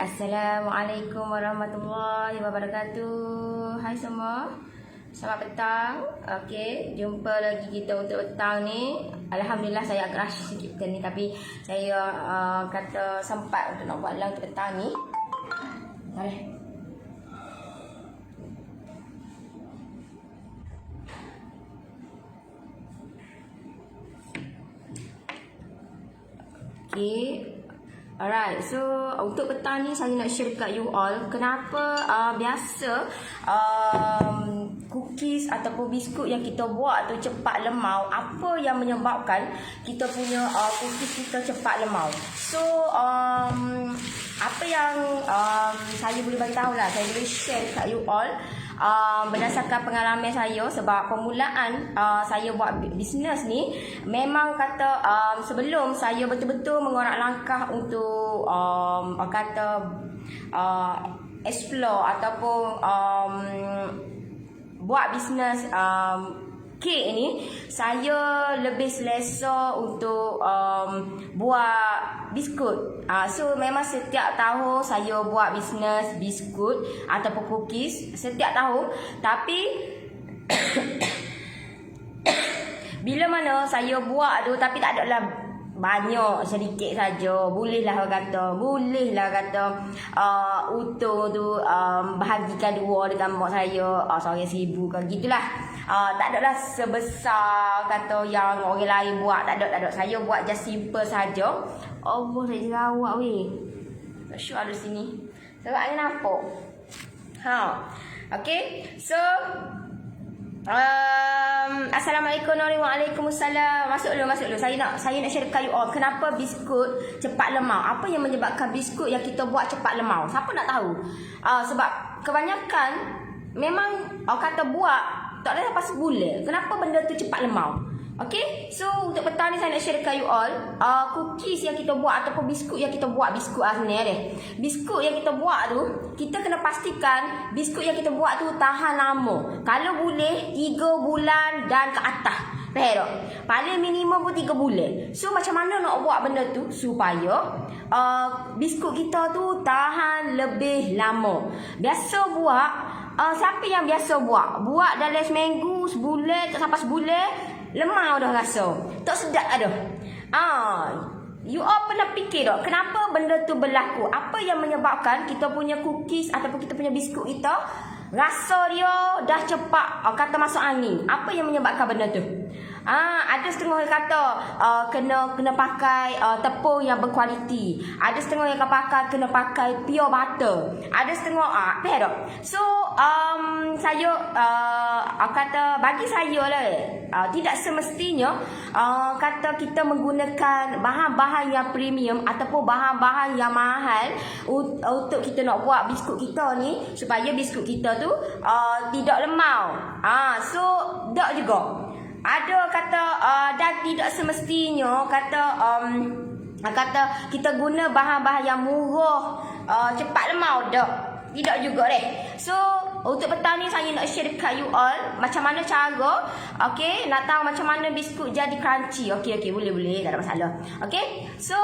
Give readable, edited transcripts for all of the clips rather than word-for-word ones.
Assalamualaikum warahmatullahi wabarakatuh. Hai semua, selamat petang. Okey, jumpa lagi kita untuk petang ni. Alhamdulillah saya agak rush sikit ni, tapi saya kata sempat untuk nak buat live untuk petang ni. Mari. Okey. Alright, so untuk petang ni saya nak share kat you all kenapa biasa cookies ataupun biskut yang kita buat tu cepat lemau. Apa yang menyebabkan kita punya cookies kita cepat lemau. So apa yang saya boleh bagi tahu lah, saya boleh share kat you all berdasarkan pengalaman saya. Sebab permulaan saya buat bisnes ni, memang kata sebelum saya betul-betul mengorak langkah untuk explore ataupun buat bisnes kek ni, saya lebih selesa untuk buat biskut. So memang setiap tahun saya buat bisnes biskut ataupun cookies setiap tahun. Tapi bila mana saya buat tu, tapi tak adalah banyak, sedikit saja. Bolehlah kata untung tu bahagikan dua dengan mak saya, seorang 1,000 ke gitulah. Tak adalah sebesar kata yang orang lain buat. Tak ada. Saya buat just simple saja. Allah, saya jerawat weh. Tak syuk ada sini. Sebab ni nampak. Okay. So Assalamualaikum warahmatullahi wabarakatuh. Masuk dulu. Saya nak share kat you all kenapa biskut cepat lemau. Apa yang menyebabkan biskut yang kita buat cepat lemau? Siapa nak tahu? Sebab kebanyakan memang kata buat tak ada lepas sebulan. Kenapa benda tu cepat lemau? Okay, so untuk petang ni saya nak share kat you all cookies yang kita buat ataupun biskut yang kita buat. Biskut sebenarnya deh. Biskut yang kita buat tu, kita kena pastikan biskut yang kita buat tu tahan lama. Kalau boleh 3 bulan dan ke atas. Faham tak? Paling minimum pun 3 bulan. So macam mana nak buat benda tu supaya biskut kita tu tahan lebih lama? Biasa buat, siapa yang biasa buat dalam seminggu, sebulan, tak sampai sebulan, lemau dah rasa. Tak sedap dah. You all pernah fikir tak kenapa benda tu berlaku? Apa yang menyebabkan kita punya cookies ataupun kita punya biskut kita rasa dia dah cepat kata masuk angin? Apa yang menyebabkan benda tu? Ada setengah yang kata kena pakai tepung yang berkualiti. Ada setengah yang kena pakai pure butter. Ada setengah faham tak? So saya kata bagi saya lah, tidak semestinya kata kita menggunakan bahan-bahan yang premium ataupun bahan-bahan yang mahal untuk kita nak buat biskut kita ni supaya biskut kita tu tidak lemau. So tak juga. Ada kata dan tidak semestinya kata kita guna bahan-bahan yang murah cepat lemau. Tidak juga deh. So untuk petang ni saya nak share kat you all macam mana cara, okay, nak tahu macam mana biskut jadi crunchy. Okay, boleh, tak ada masalah. Okay, so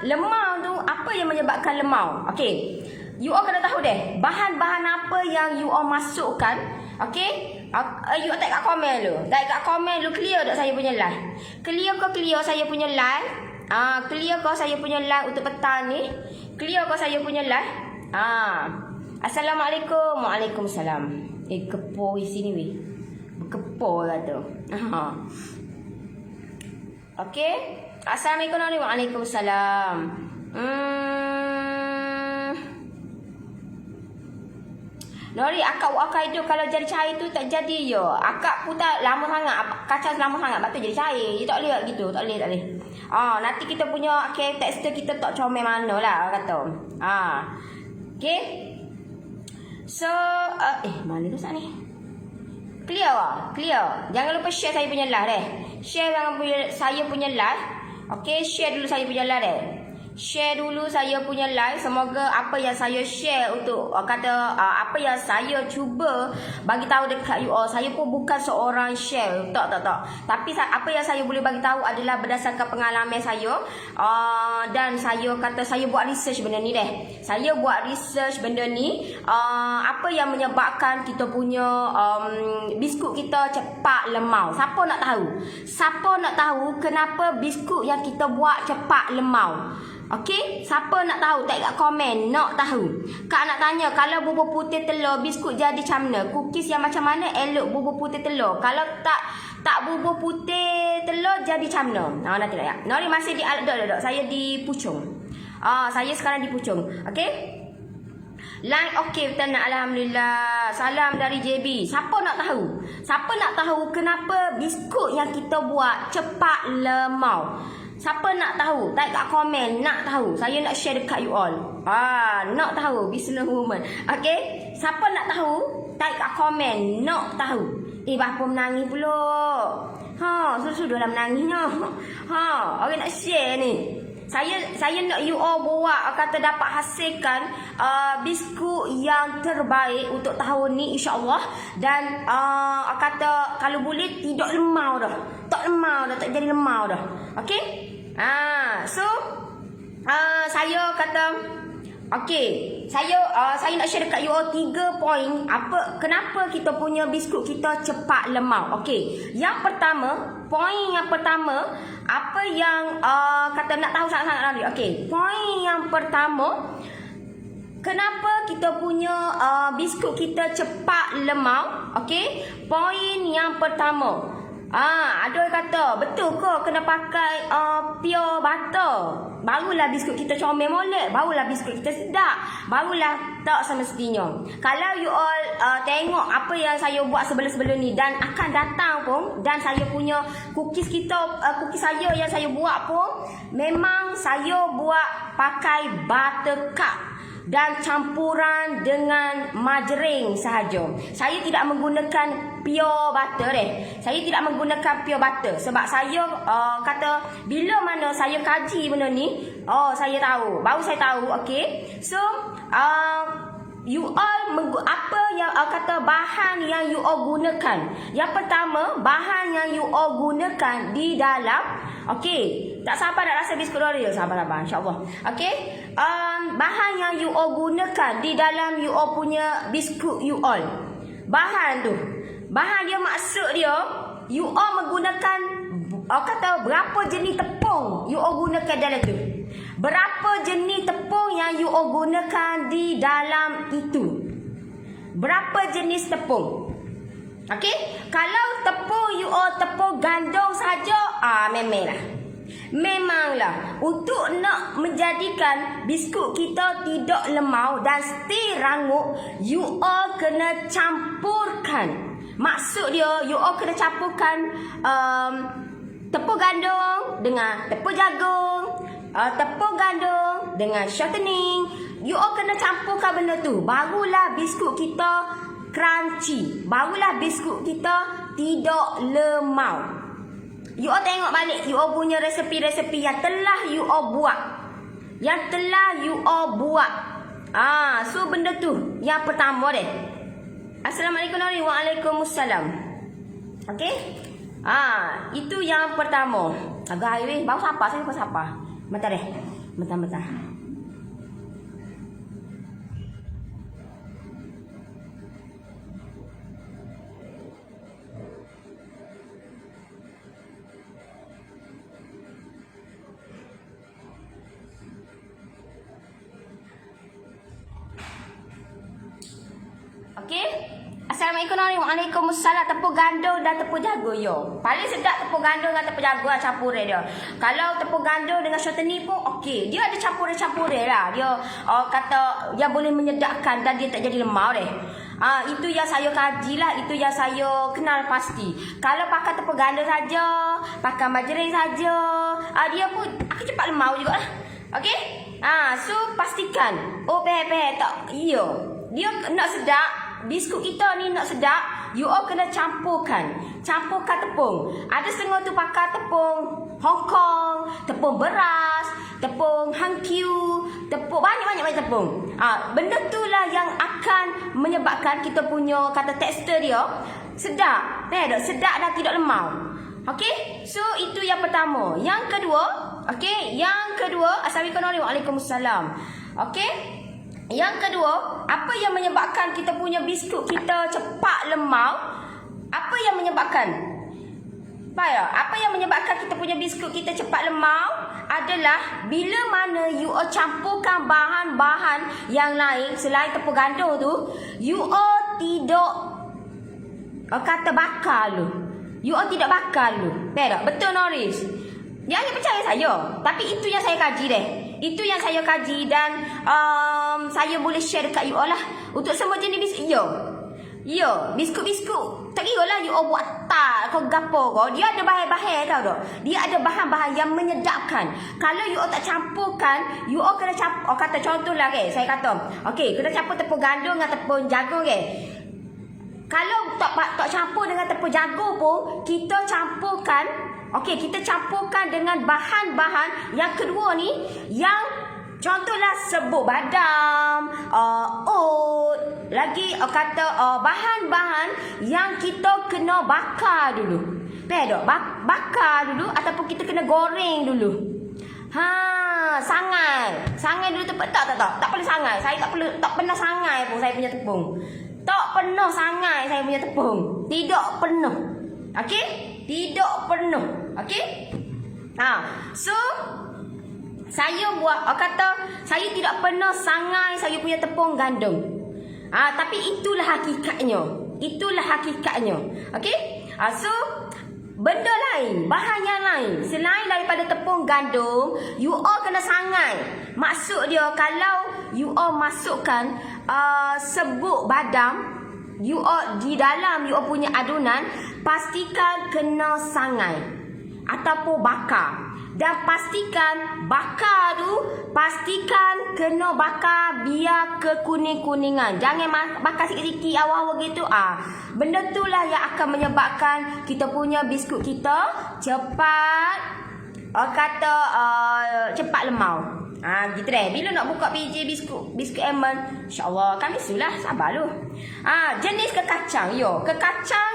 lemau tu, apa yang menyebabkan lemau? Okay, you all kena tahu deh bahan-bahan apa yang you all masukkan. Okay, you all tak kat komen dulu. Clear tak saya punya live? Clear saya punya live? Clear ke saya punya live untuk petang ni? Clear ke saya punya live? Assalamualaikum. Waalaikumsalam. Kepo di sini weh. Berkepo kata. Okey. Assalamualaikum warahmatullahi wabarakatuh. Nori, akak itu kalau jadi cair tu tak jadi je. Akak pun tak lama sangat, kacang lama sangat, lepas tu jadi cair. Dia tak boleh gitu, tak boleh. Nanti kita punya tekstur kita tak comel mana lah kata. Okay. So mana tu ni? Clear. Jangan lupa share saya punya live deh. Share saya punya live. Okay, share dulu saya punya live deh. share dulu saya punya live. Semoga apa yang saya share untuk apa yang saya cuba bagi tahu dekat you all, saya pun bukan seorang share, tak. Tapi apa yang saya boleh bagi tahu adalah berdasarkan pengalaman saya, dan saya buat research benda ni deh. Saya buat research benda ni, apa yang menyebabkan kita punya biskut kita cepat lemau. Siapa nak tahu? Siapa nak tahu kenapa biskut yang kita buat cepat lemau? Okey, siapa nak tahu? Tak kat komen, nak tahu. Kak nak tanya, kalau bubur putih telur biskut jadi macam mana? Cookies yang macam mana elok bubur putih telur? Kalau tak bubur putih telur jadi macam mana? Nanti lah ya. Nori masih di dok. Saya di Puchong. Saya sekarang di Puchong. Okey? Line okey, betul nak, alhamdulillah. Salam dari JB. Siapa nak tahu? Siapa nak tahu kenapa biskut yang kita buat cepat lemau? Siapa nak tahu? Type kat komen, nak tahu. Saya nak share dekat you all. Nak tahu, business woman. Okay? Siapa nak tahu? Type kat komen, nak tahu. Bapa menangis pula. Sudah menangisnya. Orang nak share ni. Saya nak you all buat kata dapat hasilkan biskut yang terbaik untuk tahun ni, insya-Allah. Dan kata kalau boleh tidak lemau dah. Tak lemau dah, tak jadi lemau dah. Okey? So saya kata okey, saya nak share dekat you all 3 poin kenapa kita punya biskut kita cepat lemau. Okey, poin yang pertama, apa yang kata nak tahu sangat-sangat lagi. Okey, poin yang pertama, kenapa kita punya biskut kita cepat lemau. Okey, poin yang pertama, ada orang kata, betul ke kena pakai pure butter? Barulah biskut kita comel molek, barulah biskut kita sedap, barulah tak semestinya. Kalau you all tengok apa yang saya buat sebelum-sebelum ni dan akan datang pun, dan saya punya cookies saya yang saya buat pun, memang saya buat pakai buttercup dan campuran dengan margarin sahaja. Saya tidak menggunakan pure butter Saya tidak menggunakan pure butter sebab saya kata bila mana saya kaji benda ni, baru saya tahu. Okey. So you all apa yang kata bahan yang you all gunakan. Yang pertama, bahan yang you all gunakan di dalam, okey, tak sabar nak rasa biskut Oreo, sabar insya-Allah. Okey, bahan yang you all gunakan di dalam you all punya biskut you all. Bahan dia maksud dia you all menggunakan kata berapa jenis tepung you all gunakan dalam tu. Berapa jenis tepung yang you all gunakan di dalam itu? Berapa jenis tepung? Okey, kalau tepung you all tepung gandum saja, memanglah untuk nak menjadikan biskut kita tidak lemau dan still rangup, you all kena campurkan. Maksud dia, you all kena campurkan tepung gandum dengan tepung jagung, tepung gandum dengan shortening. You all kena campurkan benda tu, barulah biskut kita crunchy, barulah biskut kita tidak lemau. You all tengok balik you all punya resepi-resepi yang telah you all buat. So benda tu yang pertama deh. Assalamualaikum Nori. Waalaikumsalam. Okey? Itu yang pertama. Agak highway baru siapa? Bentar deh. Bentar. Okey? Assalamualaikum warahmatullahi wabarakatuh. Waalaikumsalam. Tepung gandum dan tepung jagung yo. Paling sedap tepung gandum dengan tepung jagung lah campuran dia. Kalau tepung gandum dengan shortening pun okey. Dia ada campuran-campuran lah. Dia kata yang boleh menyedapkan dan dia tak jadi lemau deh. Itu yang saya kaji lah, itu yang saya kenal pasti. Kalau pakai tepung gandum saja, pakai margarin saja, dia pun akan cepat lemau juga lah. Okey? So pastikan. Peh tak. Iya. Dia nak sedap. Biskut kita ni nak sedap, you all kena campurkan tepung. Ada setengah tu pakai tepung Hong Kong, tepung beras, tepung hangkiu, tepung banyak tepung. Benda tu lah yang akan menyebabkan kita punya kata tekstur dia sedap. Sedap dan tidak lemau. Okey? So itu yang pertama. Yang kedua, okey, Assalamualaikum Waalaikumsalam. Okey? Yang kedua, apa yang menyebabkan kita punya biskut kita cepat lemau? Apa yang menyebabkan? Apa yang menyebabkan kita punya biskut kita cepat lemau adalah bila mana you campurkan bahan-bahan yang lain selain tepung gandum tu, you tidak kata bakar lu. You tidak bakar lu. Betul Norris? Jangan percaya saya. Tapi itu yang saya kaji deh. Itu yang saya kaji dan saya boleh share dekat you all lah. Untuk semua jenis biskut. Ya, biskut-biskut. Tak kira lah you all buat tak kau gapo kau. Dia ada bahan-bahan tau tak. Dia ada bahan-bahan yang menyedapkan. Kalau you all tak campurkan, you all kena campur. Kata contohlah saya kata. Okey, kena campur tepung gandum dengan tepung jagung Kalau tak campur dengan tepung jagung pun, kita campurkan. Okey, kita campurkan dengan bahan-bahan yang kedua ni, yang contohlah serbuk badam, oat, lagi kata bahan-bahan yang kita kena bakar dulu. Bakar dulu ataupun kita kena goreng dulu. Sangai dulu tak boleh sangai. Saya tak pernah sangai pun saya punya tepung. Tak pernah sangai saya punya tepung. Tidak pernah. Okey? Tidak pernah. Okey? So saya buat saya tidak pernah sangai saya punya tepung gandum. Tapi itulah hakikatnya. Okey? So benda lain, bahan yang lain selain daripada tepung gandum, you all kena sangai. Maksud dia kalau you all masukkan serbuk badam, you all di dalam you all punya adunan, pastikan kena sangai ataupun bakar. Dan pastikan bakar tu, pastikan kena bakar biar kekuning-kuningan. Jangan bakar sikit-sikit awal-awal gitu. Benda tu lah yang akan menyebabkan kita punya biskut kita cepat cepat lemau. Gitu deh. Bila nak buka biji biskut almond, insya-Allah kami sulah sabar lu. Jenis kekacang. Kekacang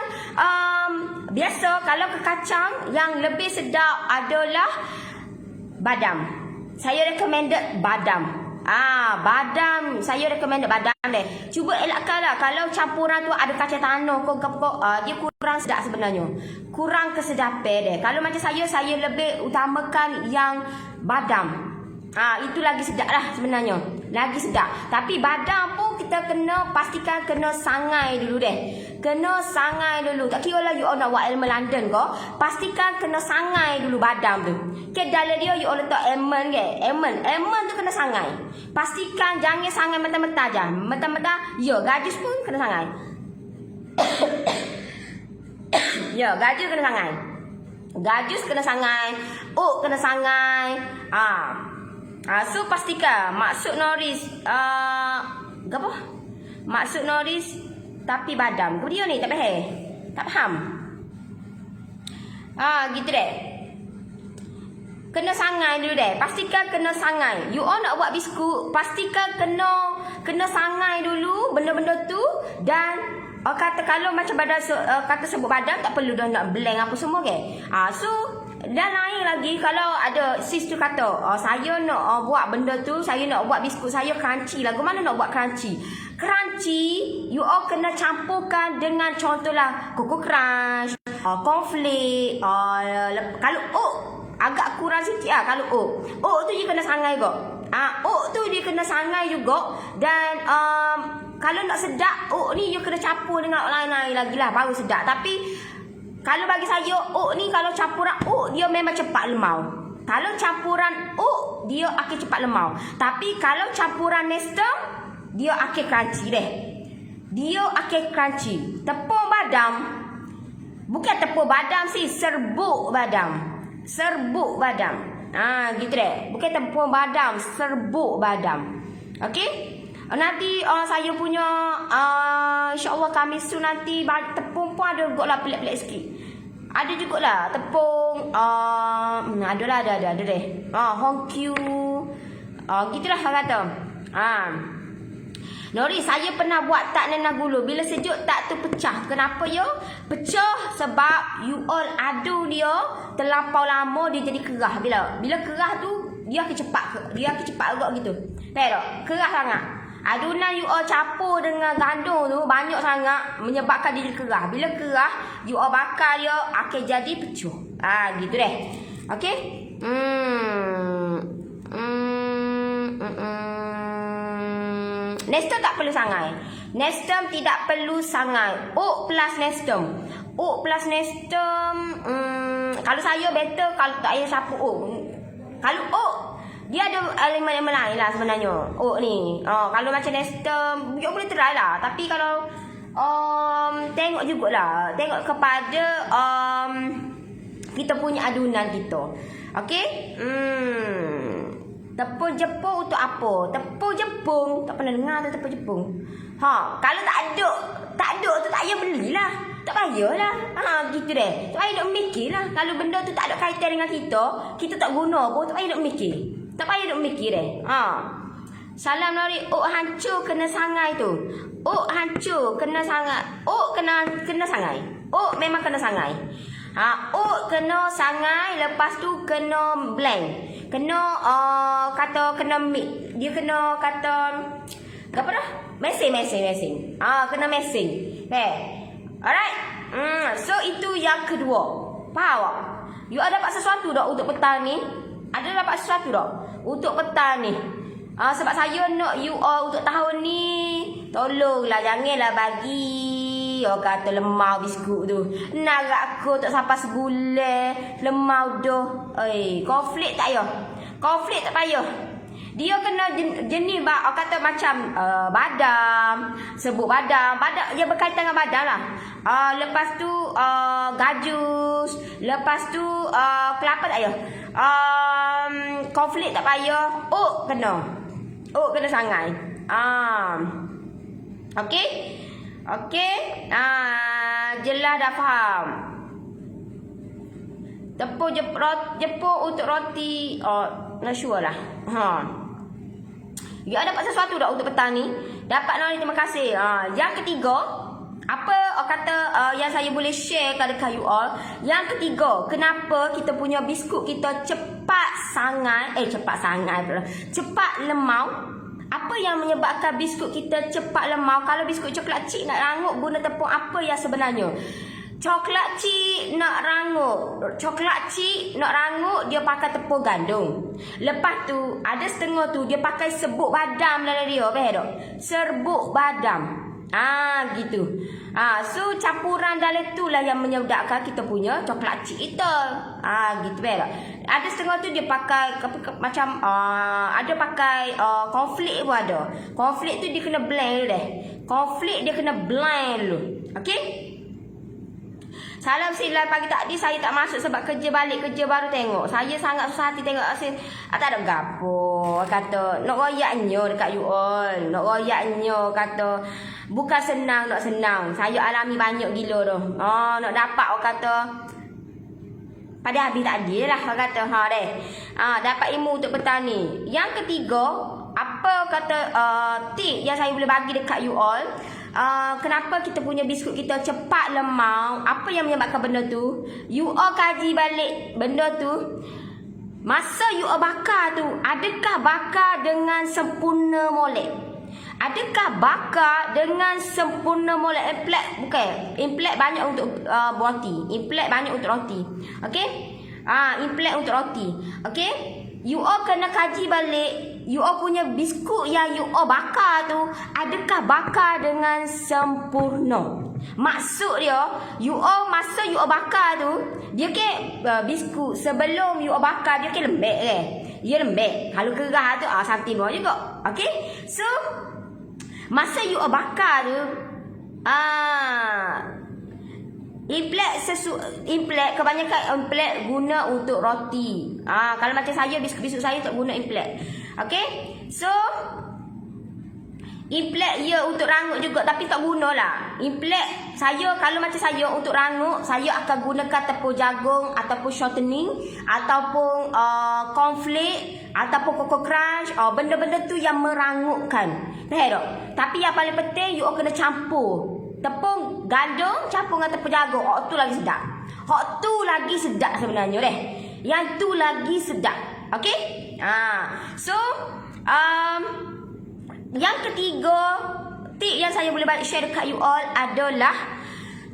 biasa kalau kekacang yang lebih sedap adalah badam. Saya recommended badam. Badam. Saya recommended badam deh. Cuba elakkanlah kalau campuran tu ada kacang tanah dia kurang sedap sebenarnya. Kurang kesedapan deh. Kalau macam saya lebih utamakan yang badam. Itu lagi sedap lah sebenarnya. Lagi sedap. Tapi badam pun kita kena pastikan kena sangai dulu deh. Kena sangai dulu. Tak kira lah you all nak buat almond London kau, pastikan kena sangai dulu badam tu. Dalam dia you all letak almond Almond tu kena sangai. Pastikan jangan sangai mentah-mentah je. Mentah-mentah, gajus pun kena sangai. Gajus kena sangai. Gajus kena sangai. Oat kena sangai. So pastikan maksud Norris apa? Maksud Norris tapi badam. Kau dia ni tak faham? Tak faham. Gitu deh. Kena sangai dulu deh. Pastikan kena sangai. You all nak buat biskut, pastikan kena sangai dulu benda-benda tu. Dan kata kalau macam badam kata sebut badam, tak perlu dah nak blend apa semua So dan lain lagi kalau ada sis tu kata saya nak buat benda tu, saya nak buat biskut saya crunchy lah. Mana nak buat crunchy? Crunchy you all kena campurkan dengan contohlah Coco Crunch, cornflake, kalau oat agak kurang sikit kalau oat tu dia kena sangai juga. Oat tu dia kena sangai juga. Dan kalau nak sedap oat ni you kena campur dengan lain-lain lagi lah baru sedap. Tapi kalau bagi saya oat ni, kalau campuran oat dia memang cepat lemau. Kalau campuran oat dia akan cepat lemau. Tapi kalau campuran Nestum dia akan crunchy deh. Dia akan crunchy. Tepung badam, bukan tepung badam sih, serbuk badam. Serbuk badam. Gitu deh. Bukan tepung badam, serbuk badam. Okey? Nanti saya punya insya-Allah Khamis tu nanti tepung pun ada juga lah pelik-pelik sikit. Ada juga lah tepung ada deh. Hongqiu. Gitulah orang kata. Nori, saya pernah buat tak nanah gula. Bila sejuk tak tu pecah. Kenapa yo? Pecah sebab you all adu dia terlampau lama dia jadi kerah. Bila kerah tu dia kecepat agak gitu. Tak? Kerah sangat. Adunan you all campur dengan gandum tu banyak sangat menyebabkan dia kerah. Bila kerah, you all bakar dia akan jadi pecuh. Gitu deh. Okey? Nestem tak perlu sangai. Nestem tidak perlu sangai. Oat plus nestem. Kalau saya better kalau tak payah sapu oat. Kalau oat dia ada elemen-elemen lain lah sebenarnya. Oat ni. Kalau macam nestem, you boleh try lah. Tapi kalau tengok jugalah. Tengok kepada kita punya adunan kita. Okey? Tepung jepung untuk apa? Tepung jepung. Tak pernah dengar tu tepung jepung. Kalau tak ada tu tak payah belilah. Tak payahlah. Gitu deh. Tak payah nak mikirlah. Kalau benda tu tak ada kaitan dengan kita tak guna pun, tak payah nak mikir. Tak payah nak mikir deh. Salam Nori. Oat hancur kena sangai tu. Oat hancur kena sangai. Oat kena sangai. Oat memang kena sangai. Oat kena sangai, lepas tu kena blend. Kena kena mix. Dia kena kata apa dah? Mesin. Kena mesin. Alright. So itu yang kedua. Faham tak? You ada dapat sesuatu tak untuk petang ni? Ada dapat sesuatu tak untuk petang ni? Sebab saya nak you all untuk tahun ni, tolonglah janganlah bagi kata lemau biskut tu. Narak aku tak sampai sebulan lemau dah. Konflik tak payah. Konflik tak payah. Dia kena jenis kata macam badam, sebut badam dia berkaitan dengan badam lah. Lepas tu gajus, lepas tu kelapa tak payah. Konflik tak payah. Oat kena sangai. Okey? Jelas dah faham. Tepung jepung untuk roti. Nak sure lah. You ada dapat sesuatu tak untuk petang ni? Dapat Nori, terima kasih. Yang ketiga, apa kata yang saya boleh share dekat you all. Yang ketiga, kenapa kita punya biskut kita cepat lemau? Apa yang menyebabkan biskut kita cepat lemau? Kalau biskut coklat cik nak rangup, guna tepung apa yang sebenarnya? Coklat cik nak rangup dia pakai tepung gandum. Lepas tu ada setengah tu dia pakai serbuk badam dalam dia. Faham tak? Serbuk badam. Gitu. So campuran dalam tu lah yang menyebabkan kita punya coklat cik kita. Gitu faham tak? Ada setengah tu dia pakai macam ada pakai konflik pun ada. Konflik tu dia kena blend dulu. Okey? Salam silai pagi tadi saya tak masuk sebab kerja baru tengok. Saya sangat susah hati tengok tak ada gapo. Kata nak royaknya dekat you all. Nak royaknya kata bukan senang. Saya alami banyak gila tu. Nak dapat orang kata pada habis tadi lah orang kata dapat ilmu untuk petang ni. Yang ketiga, apa kata tip yang saya boleh bagi dekat you all. Kenapa kita punya biskut kita cepat lemau? Apa yang menyebabkan benda tu? You all kaji balik benda tu. Masa you all bakar tu, adakah bakar dengan sempurna molek? Adakah bakar dengan sempurna molek? Implek banyak untuk roti. Implek banyak untuk roti. Okey? Implek untuk roti. Okey? You all kena kaji balik. You all punya biskut yang you all bakar tu, adakah bakar dengan sempurna? Maksud dia, you all masa you all bakar tu, dia ke biskut sebelum you all bakar dia ke lembek ke? Dia lembek. Kalau kerah tu santai mau juga. Okey? So masa you all bakar tu implek kebanyakan implek guna untuk roti. Kalau macam saya biskut saya tak guna implek. Okey? So Implek ya untuk rangut juga tapi tak gunalah. Implek saya kalau macam saya untuk rangut, saya akan gunakan tepung jagung ataupun shortening ataupun cornflake ataupun Coco Crunch. Benda-benda tu yang merangutkan. Faham tak? Tapi yang paling penting you all kena campur. Tepung gandum campur dengan tepung jagung. Tu lagi sedap. Tu lagi sedap sebenarnya deh. Yang tu lagi sedap. Okey? So yang ketiga, tip yang saya boleh balik share dekat you all adalah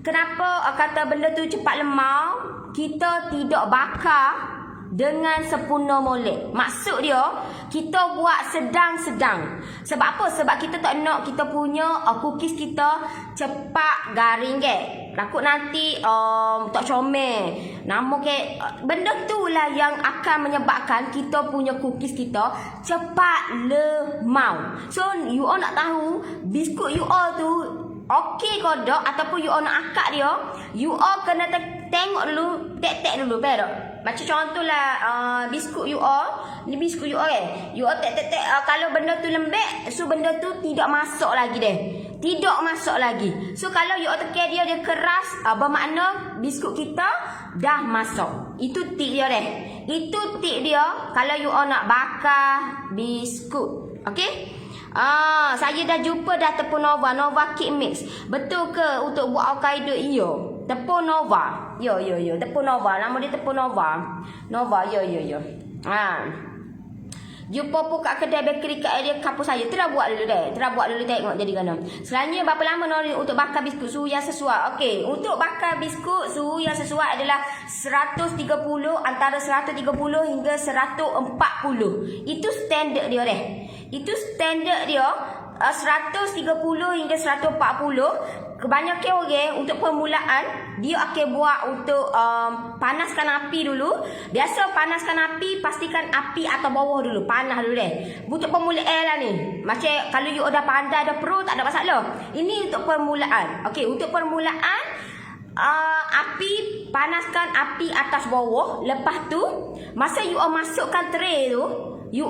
kenapa kata benda tu cepat lemau, kita tidak bakar dengan sempurna molek. Maksud dia, kita buat sedang-sedang. Sebab apa? Sebab kita tak nak kita punya cookies kita cepat garing ke. Takut nanti tak comel. Nama ke benda tu lah yang akan menyebabkan kita punya cookies kita cepat lemau. So you all nak tahu biskut you all tu okey ke tak ataupun you all nak akak dia, you all kena tengok dulu, tek-tek dulu, betul tak? Macam contohlah biskut you all, ni biskut you all you all tek kalau benda tu lembek, so benda tu tidak masuk lagi deh. Tidak masuk lagi. So kalau you all tekan dia keras, bermakna biskut kita dah masuk. Itu tip dia deh. Itu tip dia kalau you all nak bakar biskut. Okey? Saya dah jumpa dah tepung Nova Cake Mix. Betul ke untuk buat Hokkaido? Ya. Tepung Nova. Ya. Tepung Nova. Nama dia tepung Nova. Ya. Jumpa pun kat kedai bakery kat area kampus saya. Terus buat dulu tengok jadi gana. Selanjutnya berapa lama Nori untuk bakar biskut suhu yang sesuai? Okey, untuk bakar biskut suhu yang sesuai adalah 130, antara 130 hingga 140. Itu standard dia deh. Itu standard dia 130 hingga 140. Kebanyakan orang untuk permulaan dia akan buat untuk panaskan api dulu. Biasa panaskan api, pastikan api atas bawah dulu, panas dulu deh. Untuk permulaan lah ni. Macam kalau you dah pandai dah pro tak ada masalah. Ini untuk permulaan. Okey, untuk permulaan api, panaskan api atas bawah. Lepas tu masa you masukkan tray tu, you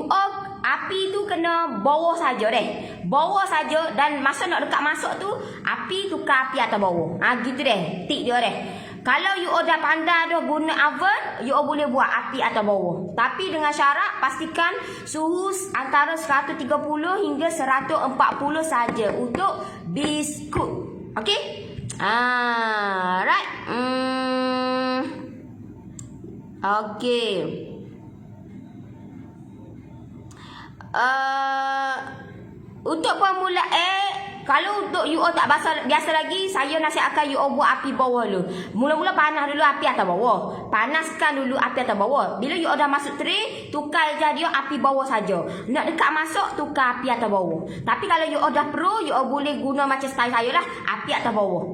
api tu kena bawah saja deh. Bawah saja, dan masa nak dekat masuk tu api tukar api atas bawah. Gitu deh. Tip dia deh. Kalau you dah pandai dah guna oven, you boleh buat api atas bawah. Tapi dengan syarat pastikan suhu antara 130 hingga 140 saja untuk biskut. Okey? Right. Okey. Untuk formula kalau untuk you all tak biasa lagi, saya nasihatkan you all buat api bawah dulu. Mula-mula panas dulu api atas bawah. Panaskan dulu api atas bawah. Bila you all dah masuk tray, tukar je dia api bawah saja. Nak dekat masuk, tukar api atas bawah. Tapi kalau you all dah pro, you all boleh guna macam style saya lah, api atas bawah.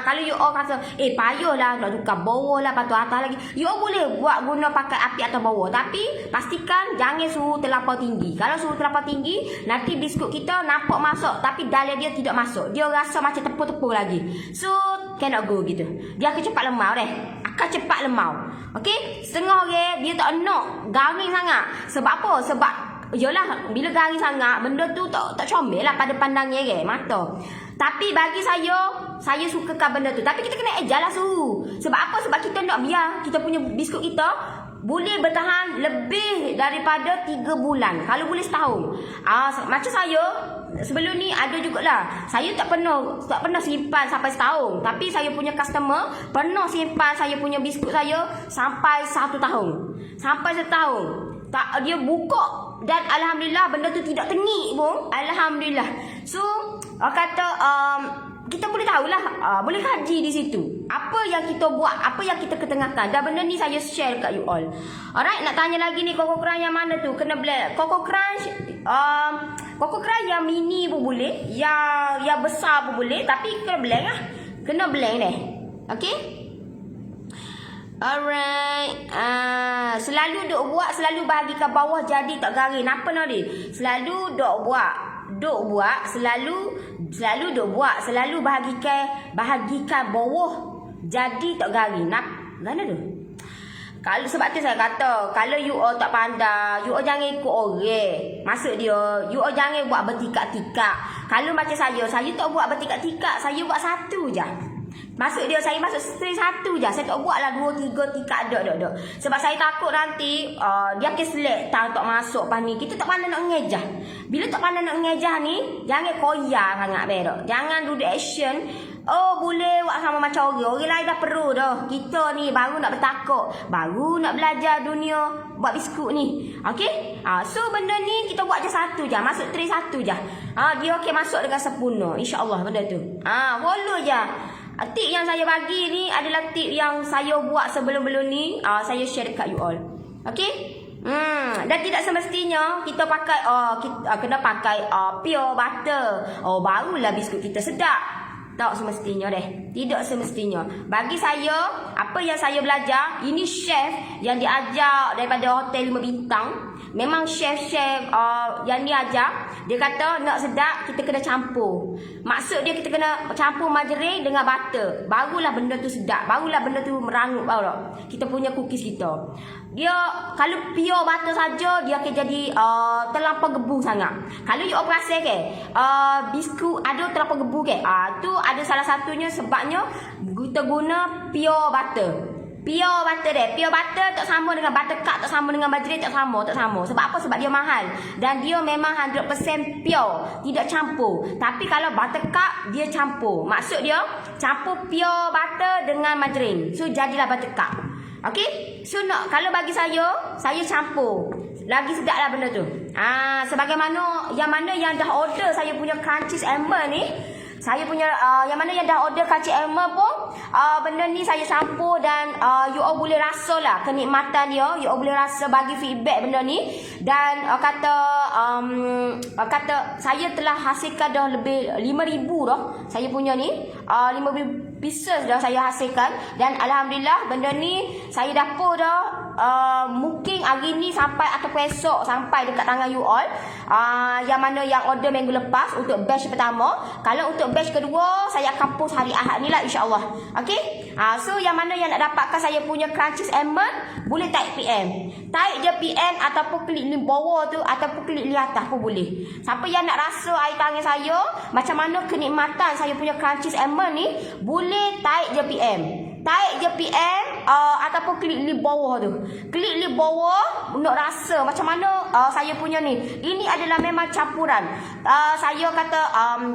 Kalau you all rasa payah lah nak tukar bawah lah, lepas tu atas lagi, you all boleh buat guna pakai api atas bawah. Tapi pastikan jangan suhu terlampau tinggi. Kalau suhu terlampau tinggi, nanti biskut kita nampak masuk tapi dalam dia tidak masuk. Dia rasa macam tepung-tepung lagi. So cannot go gitu. Dia akan cepat lemau deh. Akan cepat lemau. Okey? Setengah orang dia tak nak garing sangat. Sebab apa? Sebab yalah, bila garing sangat benda tu tak comel lah pada pandangnya mata. Tapi bagi saya sukakan benda tu. Tapi kita kena adjust lah suhu. Sebab apa? Sebab kita nak biar kita punya biskut kita boleh bertahan lebih daripada 3 bulan. Kalau boleh setahun. Macam saya sebelum ni ada jugalah. Saya tak pernah simpan sampai setahun. Tapi saya punya customer pernah simpan saya punya biskut saya sampai 1 tahun. Sampai setahun. Dia buka dan alhamdulillah benda tu tidak tengik pun. Alhamdulillah. So kita boleh tahulah, boleh kaji di situ. Apa yang kita buat, apa yang kita ketengahkan. Dan benda ni saya share kat you all. Alright, nak tanya lagi ni Coco Crunch yang mana tu? Kena blend. Coco Crunch yang mini pun boleh, yang besar pun boleh, tapi kena blend lah. Kena blend deh. Okey? Alright. Selalu duk buat, selalu bahagikan bawah jadi tak garing. Apa Nori? Selalu duk buat, selalu duk buat, selalu bahagikan bawah jadi tak garing. Mana tu? Kalau sebab tu saya kata, kalau you all tak pandai, you all jangan ikut orang. Maksud dia, you all jangan buat bertikak-tikak. Kalau macam saya tak buat bertikak-tikak, saya buat satu je. Maksud dia, saya masuk straight satu je. Saya tak buatlah 2, 3 tikak ada. Sebab saya takut nanti dia akan select tak masuk pas ni. Kita tak pandai nak ngejah. Bila tak pandai nak ngejah ni, jangan koyak sangat berak. Jangan do the action. Oh, boleh buat sama macam orang. Orang lain dah perlu dah. Kita ni baru nak bertakut, baru nak belajar dunia buat biskut ni. Okey? So benda ni kita buat je satu je. Masuk tray satu je. Dia okey masuk dengan sempurna. InsyaAllah benda tu. Follow je. Tip yang saya bagi ni adalah tip yang saya buat sebelum-belum ni. Saya share dekat you all. Okey? Dan tidak semestinya kita pakai kena pakai pure butter. Barulah biskut kita sedap. Tak semestinya deh. Tidak semestinya. Bagi saya, apa yang saya belajar, ini chef yang diajar daripada hotel 5 bintang. Memang chef-chef yang dia ajar, dia kata nak sedap kita kena campur. Maksud dia kita kena campur margarine dengan butter. Barulah benda tu sedap. Barulah benda tu merangup baru. Kita punya cookies kita. Dia kalau pure butter saja dia akan jadi terlampau gebu sangat. Kalau you perasan ke biskut ada terlampau gebu ke? Tu ada salah satunya sebabnya kita guna pure butter. Pure butter deh. Pure butter tak sama dengan buttercup, tak sama dengan margarine, tak sama. Sebab apa? Sebab dia mahal. Dan dia memang 100% pure, tidak campur. Tapi kalau buttercup dia campur. Maksud dia campur pure butter dengan margarine. So jadilah buttercup. Okey? So kalau bagi saya campur. Lagi sedaplah benda tu. Sebagaimana yang mana yang dah order saya punya Crunchies almond ni. Saya punya yang mana yang dah order Crunchies almond pun benda ni saya campur dan you all boleh rasa lah kenikmatan dia. You all boleh rasa bagi feedback benda ni. Dan kata saya telah hasilkan dah lebih 5,000 dah. Saya punya ni 5,000 pieces dah saya hasilkan. Dan Alhamdulillah benda ni saya dapur dah mungkin hari ni sampai ataupun esok sampai dekat tangan you all. Yang mana yang order minggu lepas untuk batch pertama. Kalau untuk batch kedua saya akan post hari Ahad ni lah insyaAllah. Okey? So yang mana yang nak dapatkan saya punya Crunchies almond, boleh type PM. Type je PM ataupun klik link bawah tu ataupun klik link atas pun boleh. Siapa yang nak rasa air tangan saya macam mana kenikmatan saya punya Crunchies almond ni, boleh type je PM. Type je PM ataupun klik link bawah tu. Klik link bawah nak rasa macam mana saya punya ni. Ini adalah memang campuran. Saya kata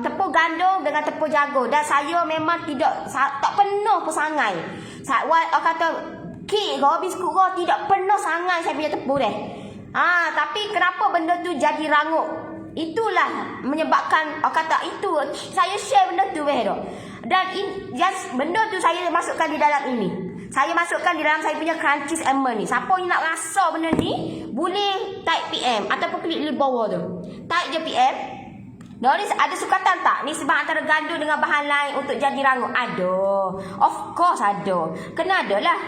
tepung gandum dengan tepung jagung. Dan saya memang tak penuh pun sangat. Kata kek ke biskut ke tidak penuh sangat saya punya tepung deh. Tapi kenapa benda tu jadi rangup? Itulah menyebabkan kata itu saya share benda tu dan benda tu saya masukkan di dalam ini. Saya masukkan di dalam saya punya Crunchies almond ni. Siapa yang nak rasa benda ni, boleh type PM ataupun klik link bawah tu. Type je PM. Ni ada sukatan tak? Ni sebab antara gandum dengan bahan lain untuk jadi rangup. Ada. Of course ada. Kena ada lah.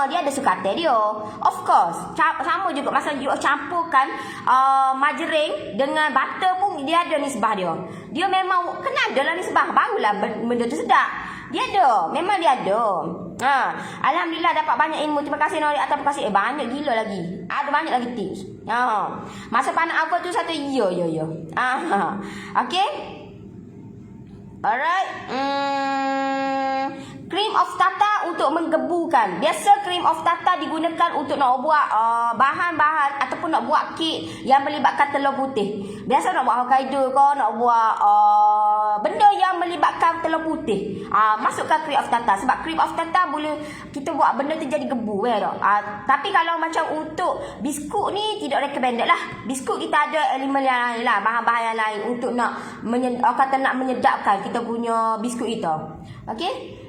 Dia ada sukatan dia. Of course. Sama juga masa you campurkan margarine dengan butter pun dia ada nisbah dia. Dia memang kena ada lah nisbah. Barulah benda tu sedap. Dia ada. Memang dia ada. Alhamdulillah dapat banyak ilmu. Terima kasih Nori atas kasih. Banyak gila lagi. Ada banyak lagi tips. Masa panas apa tu satu ya. Okey. Alright. Cream of tartar untuk menggebukan. Biasa cream of tartar digunakan untuk nak buat bahan-bahan ataupun nak buat kek yang melibatkan telur putih. Biasa nak buat Hokkaido ke, nak buat benda yang melibatkan telur putih. Masukkan cream of tartar. Sebab cream of tartar boleh kita buat benda tu jadi gebu. Tapi kalau macam untuk biskut ni tidak recommended lah. Biskut kita ada elemen yang lain lah, bahan-bahan yang lain untuk nak menyedapkan kita punya biskut kita. Okey?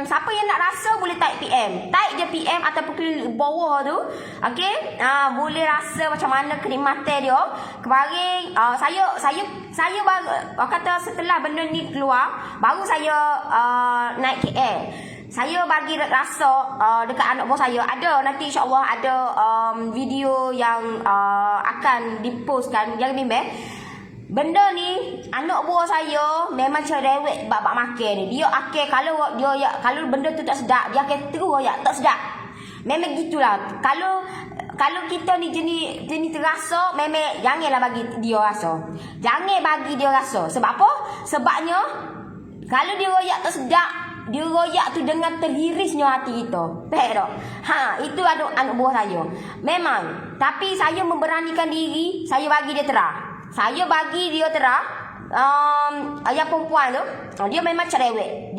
Siapa yang nak rasa boleh type PM. Type je PM ataupun klik bawah tu. Okey? Boleh rasa macam mana kenikmatan dia. Kemarin saya baru kata setelah benda ni keluar, baru saya naik KL. Saya bagi rasa dekat anak buah saya. Ada nanti insyaAllah ada video yang akan dipostkan. Jangan bimbang. Benda ni anak buah saya memang cerewet bab makan ni. Dia akan kalau benda tu tak sedap, dia akan terus tak sedap. Memang gitulah. Kalau kita ni jenis terasa, memang janganlah bagi dia rasa. Jangan bagi dia rasa. Sebab apa? Sebabnya kalau dia royak tak sedap, dia royak tu dengan terhirisnya hati kita. Faham tak? Itu anak buah saya. Memang. Tapi saya memberanikan diri, saya bagi dia terah. Saya bagi dia terah. Ayah perempuan tu, dia memang cerewet.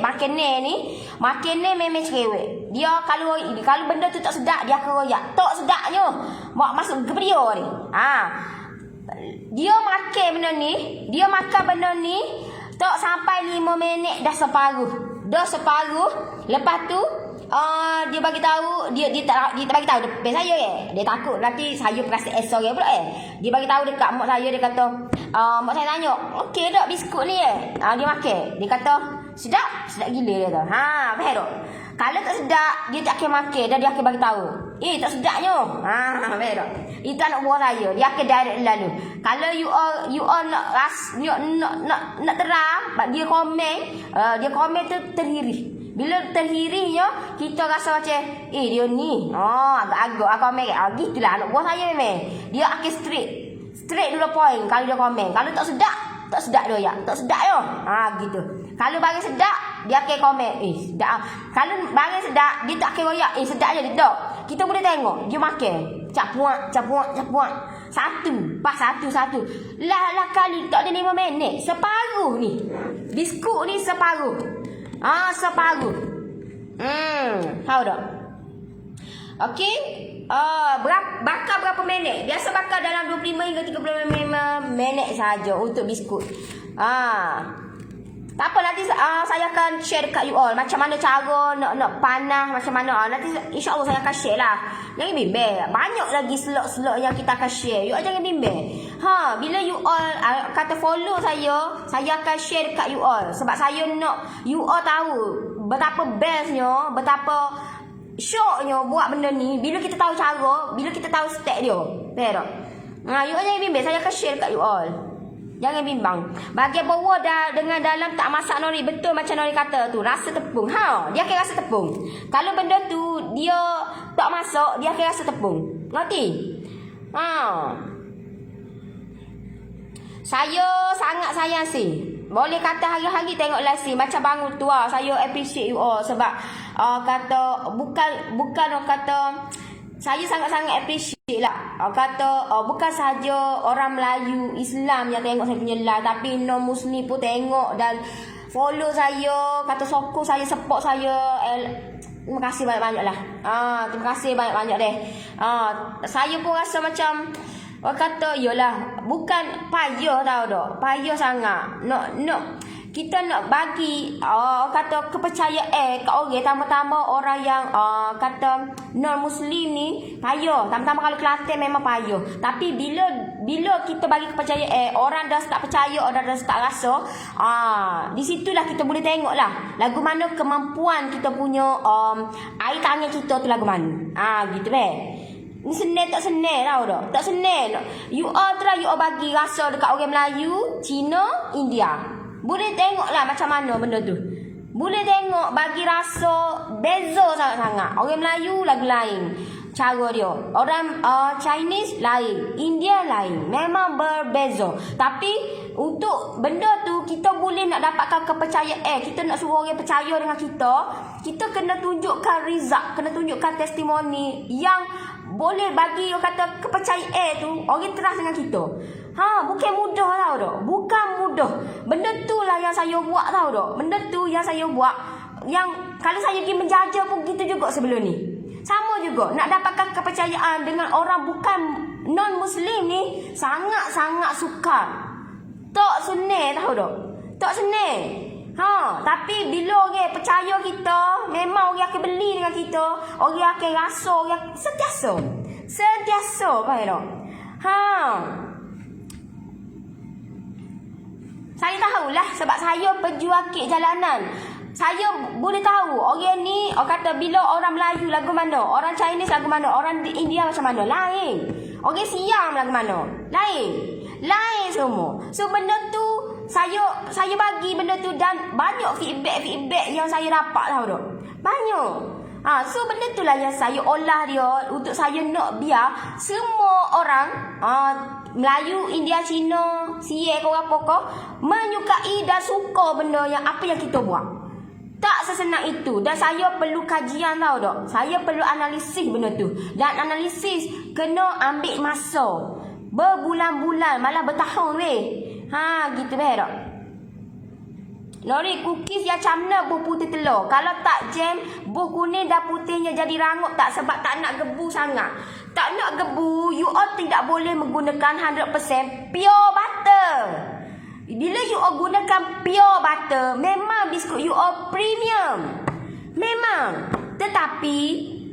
Makin ni memang cerewet. Dia kalau benda tu tak sedap, dia akan royak. Tak sedapnya masuk ke dia ni. Dia makan benda ni tak sampai 5 minit dah separuh. Lepas tu dia bagi tahu, dia tak bagi tahu depan saya Dia takut nanti saya perasa esok pula Dia bagi tahu dekat mak saya, dia kata, mak saya tanya, okey tak biskut ni dia makan. Dia kata, sedap gila dia tu. Faham tak? Kalau tak sedap, dia tak akan makan dan dia akan bagi tahu. Tak sedapnya. Faham tak? Itu anak buah saya. Dia akan direct lalu. Kalau you all nak terang, dia komen tu terhiri. Bila terhirinya, kita rasa macam dia ni agak-agak komen gitulah anak buah saya memang. Dia akan straight dulu point kalau dia komen. Kalau tak sedap dia ya. Tak sedap yo. Gitu. Kalau barang sedap, dia akan komen, sedap. Kalau barang sedap, dia tak akan royak, sedap je dia tak. Kita boleh tengok dia makan. Capuak. Satu. Lah kali tak ada 5 minit. Separuh ni. Biskut ni separuh. Separuh. Tahu tak? Okey. Bakar berapa minit? Biasa bakar dalam 25 hingga 35 minit saja untuk biskut. Tak apa, nanti saya akan share dekat you all macam mana cara nak panas, macam mana. Nanti insya-Allah saya akan share lah. Jangan bimbang. Banyak lagi slot-slot yang kita akan share. You all jangan bimbang. Bila you all kata follow saya akan share dekat you all. Sebab saya nak you all tahu betapa bestnya, betapa syoknya buat benda ni. Bila kita tahu cara, bila kita tahu step dia. Faham tak? You all jangan bimbang. Saya akan share dekat you all. Jangan bimbang. Bahagian bawah dengan dalam tak masak nori. Betul macam Nori kata tu. Rasa tepung. Dia akan rasa tepung. Kalau benda tu dia tak masak, dia akan rasa tepung. Ngerti? Saya sangat sayang si. Boleh kata hari-hari tengok live si. Macam bangun tu saya appreciate you all. Sebab kata bukan kata saya sangat-sangat appreciate lah. Kata bukan sahaja orang Melayu Islam yang tengok saya punya live, tapi non-Muslim pun tengok dan follow saya, kata sokong saya, support saya. Terima kasih banyak-banyak lah. Terima kasih banyak-banyak deh. Saya pun rasa macam kata yalah, bukan payah tau tak. Payah sangat. Kita nak bagi kata kepercayaan kat orang, tambah-tambah orang yang kata non-Muslim ni payah. Tambah-tambah kalau Kelantan memang payah. Tapi bila kita bagi kepercayaan, orang dah start percaya, orang dah start rasa, di situlah kita boleh tengok lah lagu mana kemampuan kita punya, air tangan kita tu lagu mana. Gitu Ni senang tak senang tau tak? Tak senang. You all bagi rasa dekat orang Melayu, Cina, India. Boleh tengok lah macam mana benda tu. Boleh tengok bagi rasa beza sangat-sangat. Orang Melayu lagu lain cara dia. Orang Chinese lain, India lain. Memang berbeza. Tapi untuk benda tu kita boleh nak dapatkan kepercayaan. Kita nak suruh orang percaya dengan kita. Kita kena tunjukkan result, kena tunjukkan testimoni yang boleh bagi orang kata kepercayaan tu orang terus dengan kita. Bukan mudah tau tak. Bukan mudah. Benda tu lah yang saya buat tau tak. Benda tu yang saya buat. Yang kalau saya pergi menjajah pun gitu juga sebelum ni. Sama juga. Nak dapatkan kepercayaan dengan orang bukan non-Muslim ni sangat-sangat sukar. Tak senang tau tak. Tak senang. Tapi bila orang percaya kita, memang orang akan beli dengan kita. Orang akan rasa, orang sentiasa faham tak? Saya tahulah sebab saya penjual kek jalanan. Saya boleh tahu orang ni, orang kata bila orang Melayu lagu mana, orang Chinese lagu mana, orang India macam mana, lain. Orang Siam lagu mana, lain semua. So benda tu saya bagi benda tu dan banyak feedback yang saya dapat tahu tak. Banyak. So benda tu lah yang saya olah dia untuk saya nak biar semua orang Melayu, India, Cina, Siak kau apa kau menyukai dan suka benda yang apa yang kita buat. Tak sesenang itu. Dan saya perlu kajian tau tak. Saya perlu analisis benda tu. Dan analisis kena ambil masa. Berbulan-bulan, malah bertahun weh. Gitu weh tak. Nori cookies yang macam mana buah putih telur. Kalau tak jam, buah kuning dan putihnya jadi rangup tak sebab tak nak gebu sangat. Tak nak gebu, you all tidak boleh menggunakan 100% pure butter. Bila you all gunakan pure butter, memang biskut you all premium. Memang. Tetapi,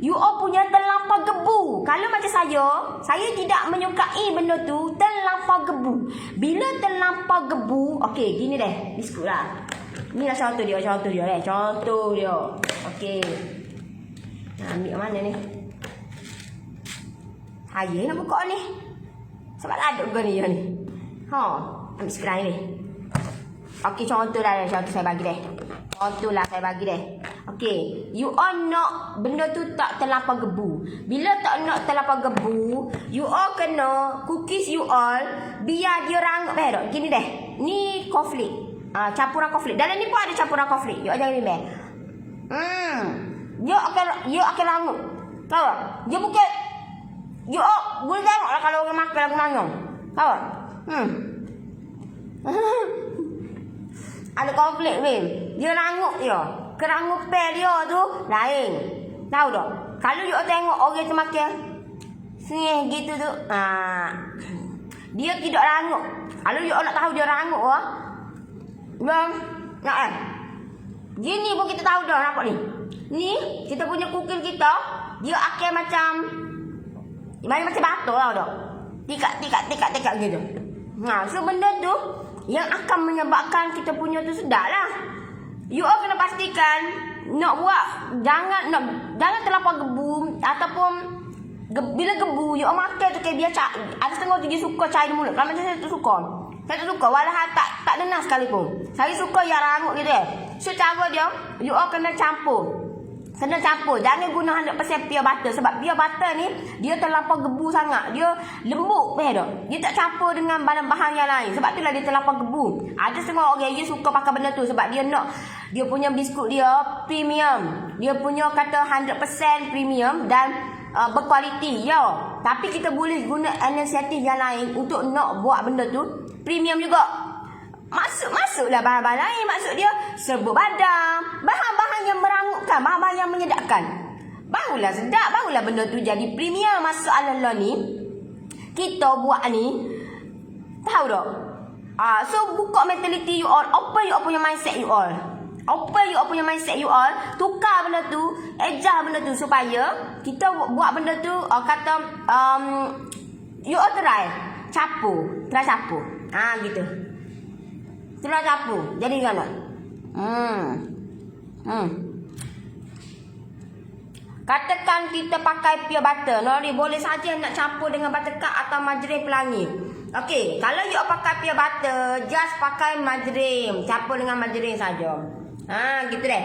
you all punya terlampau gebu. Kalau macam saya tidak menyukai benda tu terlampau gebu. Bila terlampau gebu, okey, gini deh, biskut lah. Ni lah contoh dia. Contoh dia. Okey. Ambil mana ni? Saya nak buka ni. Sebab ada ke ni. Ambil sekarang ni. Okey, contoh lah. Contoh saya bagi deh. Okey. You all nak benda tu tak terlampau gebu. Bila tak nak terlampau gebu, you all kena cookies you all biar dia rangup tak? Gini deh. Ni cornflake. Campuran cornflake. Dalam ni pun ada campuran cornflake. You all jangan bimbang. Dia akan rangup. Tahu tak? Dia bukan. You all boleh tengok lah kalau orang makan lagu mangong. Tahu tak? Ada cornflake weh. Dia rangup dia. Kerangupan dia tu lain. Tahu tak? Kalau you tengok orang tu makan sengih gitu tu, dia tidak rangup. Kalau you nak tahu dia rangup bang, nak gini pun kita tahu dah nampak ni. Ni kita punya cooking kita, dia akan macam batu tau tak? Tikak gitu. So benda tu yang akan menyebabkan kita punya tu sedap lah. You all kena pastikan nak buat jangan terlampau gebu ataupun bila gebu you all makan tu kayak dia ada setengah tu dia suka cair mulut. Kalau macam saya tu suka. Saya tak suka walaupun tak dengar sekalipun. Saya suka yang rangup gitu So cara dia you all kena campur. Jangan guna 100% pure butter. Sebab pure butter ni dia terlampau gebu sangat. Dia lembut tak? Dia tak campur dengan bahan-bahan yang lain. Sebab itulah dia terlampau gebu. Ada setengah orang dia suka pakai benda tu. Sebab dia nak dia punya biskut dia premium. Dia punya kata 100% premium dan berkualiti. Tapi kita boleh guna inisiatif yang lain untuk nak buat benda tu premium juga. Masuklah bahan-bahan lain. Maksud dia serbuk badam, bahan-bahan yang merangupkan, bahan-bahan yang menyedapkan. Barulah sedap, barulah benda tu jadi premium. Masalah ni kita buat ni, tahu tak? So buka mentality you all. Open you all punya mindset you all. Tukar benda tu, ejah benda tu supaya kita buat benda tu you all try campur. Gitu. Terus campur. Jadi kan? Katakan kita pakai pure butter. Nori boleh saja nak campur dengan buttercup atau margarin pelangi. Okey, kalau you pakai pure butter, just pakai margarin. Campur dengan margarin saja. Gitu deh.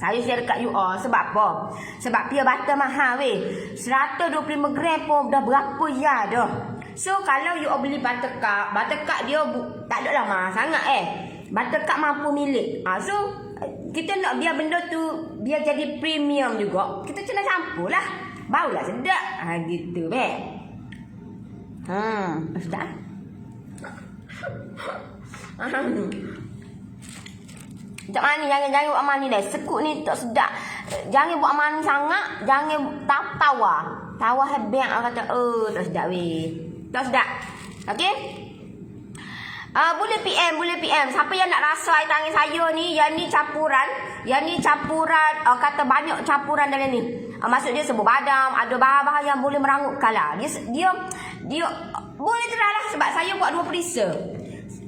Saya share dekat you all. Sebab apa? Sebab pure butter mahal weh. 125 gram pun dah berapa ya dah. So kalau you all beli buttercup dia tak ada lah mahal sangat Buttercup mampu milik. So kita nak biar benda tu biar jadi premium juga. Kita kena campur lah. Barulah sedap. Gitu weh. Sedap. Tak mani, jangan buat mani dah. Sekut ni tak sedap. Jangan buat mani sangat. Jangan tawar. Tawar hebat orang kata, tak sedap weh. Tak sedap. Okey? Boleh PM. Siapa yang nak rasa air tangan saya ni, yang ni campuran, kata banyak campuran dalam ni. Maksud dia sebut badam, ada bahan-bahan yang boleh merangupkan lah. Dia boleh try lah sebab saya buat 2 perisa.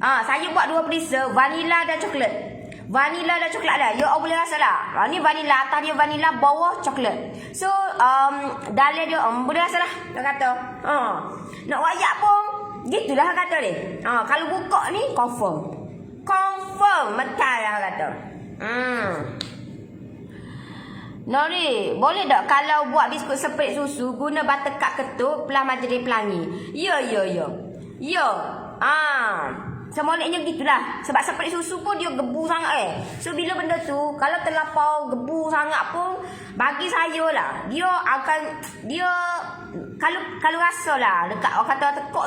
Saya buat 2 perisa, vanila dan coklat. Vanila dan coklat ada. You all boleh rasa lah. Ni vanila, atas dia vanila, bawah coklat. So, dalam dia boleh rasa lah. Dia kata. Nak wayak pun, gitulah kata dia. Kalau buka ni, confirm. Confirm metal lah kata. Nori, boleh tak kalau buat biskut seprit susu guna buttercup ketuk pelah margarin pelangi? Ya. Semoleknya gitulah. Sebab seprit susu pun dia gebu sangat So bila benda tu kalau terlampau gebu sangat pun bagi saya lah dia kalau rasa lah dekat orang kata tekuk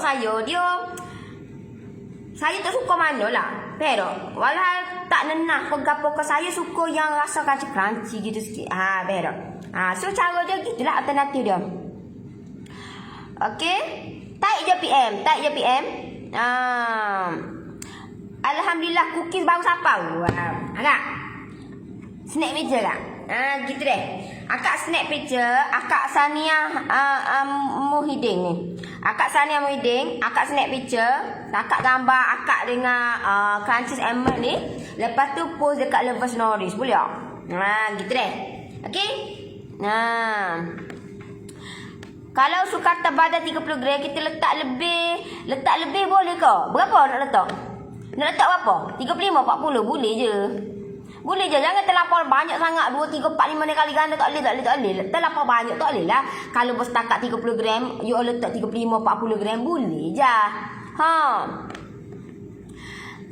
saya tak suka mana lah. Pero walau tak nenah pegapo ke saya suka yang rasa crunchy gitu sikit. Pero. So cara dia gitulah alternatif dia. Okey. Taik je PM. Alhamdulillah cookies baru sapau. Agak. Snack meja tak? Gitu deh. Akak snack picture, Akak Sania Muhyiddin ni. Akak Sania Muhyiddin, Akak snack picture, Akak gambar Akak dengan Crunchies Emerald ni. Lepas tu post dekat Lovers Norris. Boleh tak? Gitu deh. Okey? Kalau sukata badan 30 gram, kita letak lebih boleh ke? Berapa nak letak? Nak letak berapa? 35, 40? Boleh je. Boleh je, jangan terlampau banyak sangat 2, 3, 4, 5 kali ganda tak boleh. Terlampau banyak tak boleh lah. Kalau bersetakat 30 gram, you letak 35, 40 gram boleh je.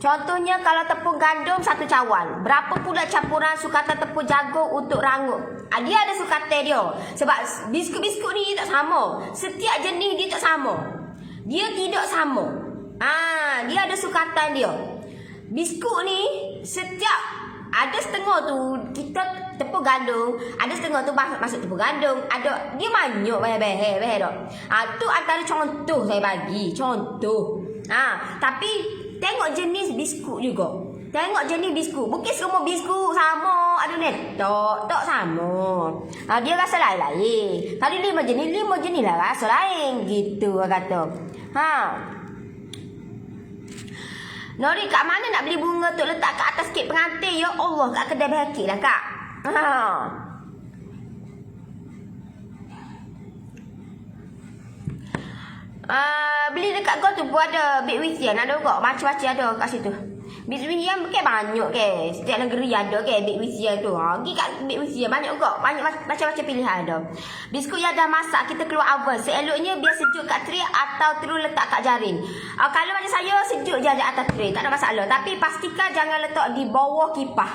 Contohnya kalau tepung gandum 1 cawan. Berapa pula campuran sukatan tepung jagung untuk rangup? Dia ada sukatan dia. Sebab biskut-biskut ni tak sama. Setiap jenis dia tak sama. Dia tidak sama. Dia ada sukatan dia. Biskut ni setiap ada setengah tu kita tepung gandum, ada setengah tu masuk tepung gandum, ada dia manyuk bahaya dak. Tu antara contoh saya bagi, contoh. Tapi tengok jenis biskut juga. Tengok jenis biskut. Bukan semua biskut sama, ada tak sama. Dia rasa lain-lain. Kalau 5 jenis lah rasa lain gitu orang kata. Nori, kat mana nak beli bunga tu letak kat atas kek pengantin? Ya Allah, kat kedai berkek lah kak. Beli dekat kau tu pun ada Big Wisian, ada juga macam-macam ada kat situ. Big Wisian bukan banyak ke. Setiap negeri ada ke Big Wisian tu. Pergi kat Big Wisian banyak juga. Banyak macam-macam pilihan ada. Biskut yang dah masak kita keluar oven. Seeloknya biar sejuk kat tray atau terus letak kat jaring. Kalau macam saya sejuk je atas tray, tak ada masalah. Tapi pastikan jangan letak di bawah kipah.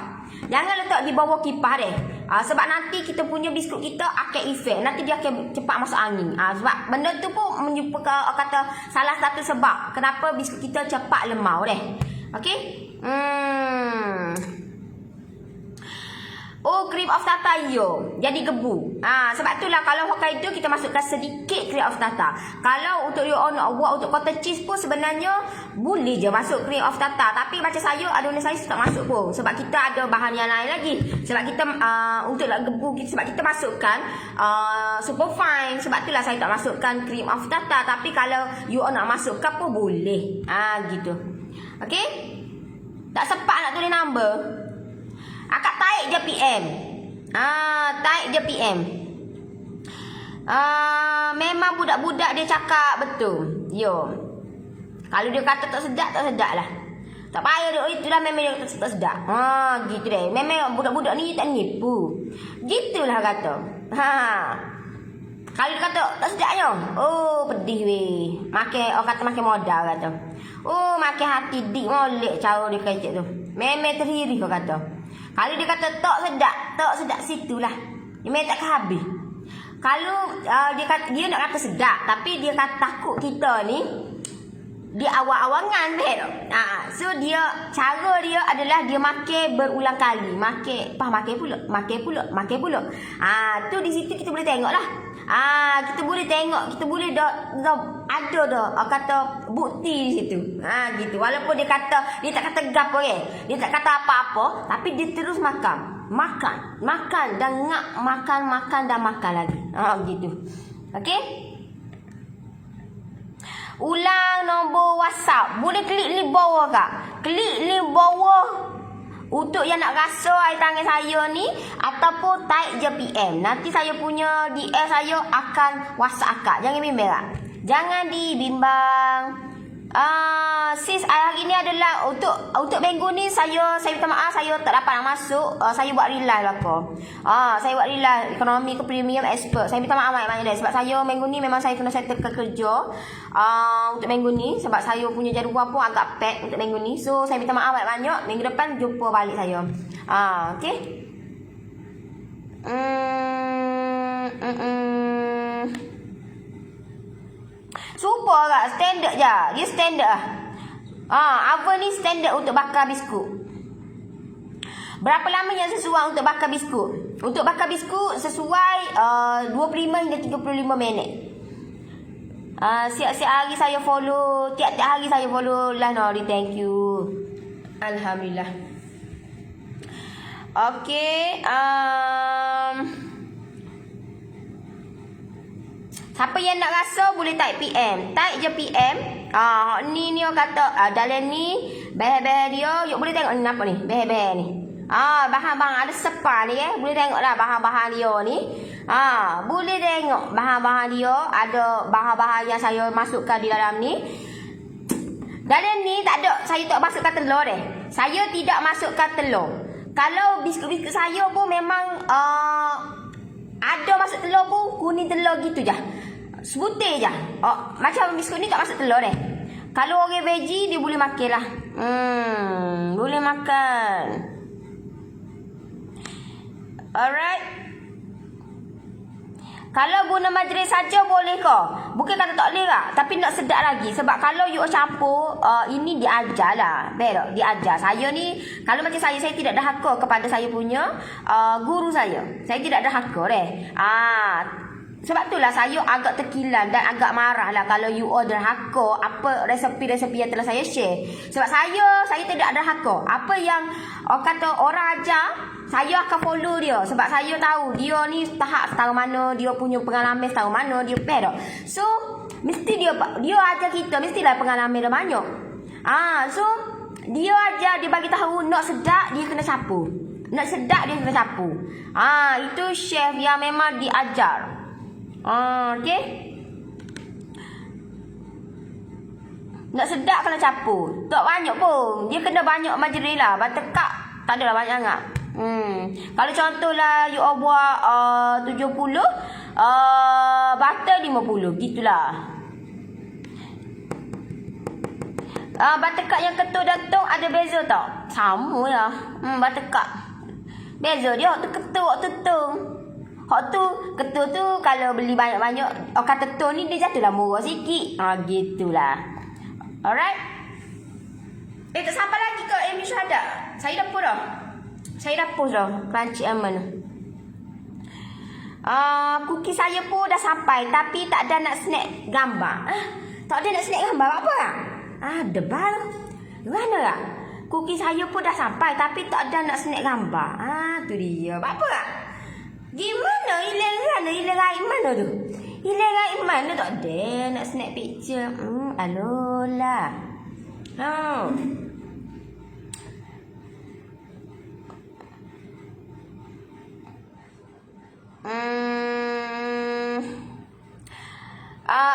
Jangan letak di bawah kipah deh. Sebab nanti kita punya biskut kita akan efek. Nanti dia akan cepat masuk angin. Sebab benda tu pun menyebabkan kata salah satu sebab kenapa biskut kita cepat lemau deh. Okey? Cream of tartar jadi gebu. Sebab itulah kalau Hokkaido kita masukkan sedikit cream of tartar. Kalau untuk you nak buat untuk cottage cheese pun sebenarnya boleh je masuk cream of tartar. Tapi macam saya, adonan saya tak masuk pun. Sebab kita ada bahan yang lain lagi. Sebab kita untuk nak gebu sebab kita masukkan super fine. Sebab itulah saya tak masukkan cream of tartar. Tapi kalau you nak masukkan pun boleh. Gitu. Okey? Tak sempat nak tulis number. Akak taik je PM. Taik je PM. Memang budak-budak dia cakap betul. Kalau dia kata tak sedap lah. Tak payah dia, itulah memang dia tak sedap. Gitu deh. Memang budak-budak ni tak nipu. Gitulah kata. Kalau dia kata tak sedapnya. Pedih weh. Orang kata makin modal kata. Makin hati dik molek cara dia kecek tu. Memang terhiri kau kata. Kalau dia kata tak sedap situlah. Dia memang tak habis. Kalau dia nak kata sedap, tapi dia kata takut kita ni dia awang-awangan So cara dia adalah dia makan berulang kali. Makan pula. Tu di situ kita boleh tengok lah. Kita boleh tengok, kita boleh ada kata bukti di situ. Gitu. Walaupun dia tak kata gap dia tak kata apa-apa, tapi dia terus makan dan makan dan makan lagi. Gitu. Okey? Ulang nombor WhatsApp. Boleh klik link bawah kak. Klik link bawah untuk yang nak rasa air tangan saya ni, ataupun type je PM. Nanti saya punya DM saya akan WhatsApp akak. Jangan bimbang kak. Jangan dibimbang. Sis, hari ni adalah untuk minggu ni saya minta maaf saya tak dapat nak masuk. Saya buat real live lah ko. Saya buat real live ekonomi ke premium expert. Saya minta maaf banyak-banyak sebab saya minggu ni memang saya kena settle ke kerja. Untuk minggu ni sebab saya punya jadual pun agak pack untuk minggu ni. So saya minta maaf banyak-banyak. Minggu depan jumpa balik saya. Okey. Super tak? Standard je. Dia standard lah. Oven ni standard untuk bakar biskut. Berapa lama yang sesuai untuk bakar biskut? Untuk bakar biskut sesuai 25 hingga 35 minit. Siap-siap hari saya follow. Tiap-tiap hari saya follow Lanori. Thank you. Alhamdulillah. Okay. Siapa yang nak rasa boleh type PM. Type je PM. Ni orang kata dalam ni behel-behel dia. Yuk boleh tengok ni apa ni. Behel-behel ni. Bahan-bahan ada sepa ni Boleh tengok lah bahan-bahan dia ni. Boleh tengok bahan-bahan dia. Ada bahan-bahan yang saya masukkan di dalam ni. Dalam ni tak ada. Saya tak masukkan telur deh. Saya tidak masukkan telur. Kalau biskut-biskut saya pun memang ada masuk telur pun kuning telur gitu je. Sebutir je. Macam biskut ni tak masuk telur deh. Kalau orang veggie dia boleh makan lah. Boleh makan. Alright. Kalau guna majlis saja boleh ke? Bukan kata tak boleh lah. Tapi nak sedap lagi. Sebab kalau you campur, ini diajar lah. Betul? Diajar. Saya ni, kalau macam saya tidak dahaka kepada saya punya guru saya. Saya tidak dahaka deh. Sebab itulah saya agak terkilan dan agak marah lah kalau you order haka apa resepi-resepi yang telah saya share. Sebab saya tidak ada haka. Apa yang kata orang ajar, saya akan follow dia. Sebab saya tahu dia ni tahap setahu mana, dia punya pengalaman setahu mana, dia pedok. So, mesti dia ajar kita, mestilah pengalaman dia banyak. So, dia ajar, dia bagi tahu nak sedap, dia kena sapu. Nak sedap, dia kena sapu. Itu chef yang memang diajar. Okay. Nak sedap kena campur. Tak banyak pun. Dia kena banyak majlis lah. Buttercup tak adalah banyak sangat. Kalau contohlah you buat 70, butter 50. Gitulah. Buttercup yang ketul datung ada beza tak? Sama lah. Buttercup. Beza dia waktu ketul, waktu tung. Hak tu, ketul tu kalau beli banyak-banyak, kata tu ni dia jatuhlah murah sikit. Gitulah. Alright. Tak sampai lagi ke Amy Syahada? Saya dah post dah. Saya dah post dah. Crunchy almond. Cookie saya pun dah sampai. Tapi tak ada nak snack gambar. Tak ada nak snack gambar apa lah? Ada baru. Mana lah? Cookie saya pun dah sampai. Tapi tak ada nak snack gambar. Tu dia. Apa lah? Gimana hilang air mana tu? Hilang air mana tak ada nak snap picture. Alolah.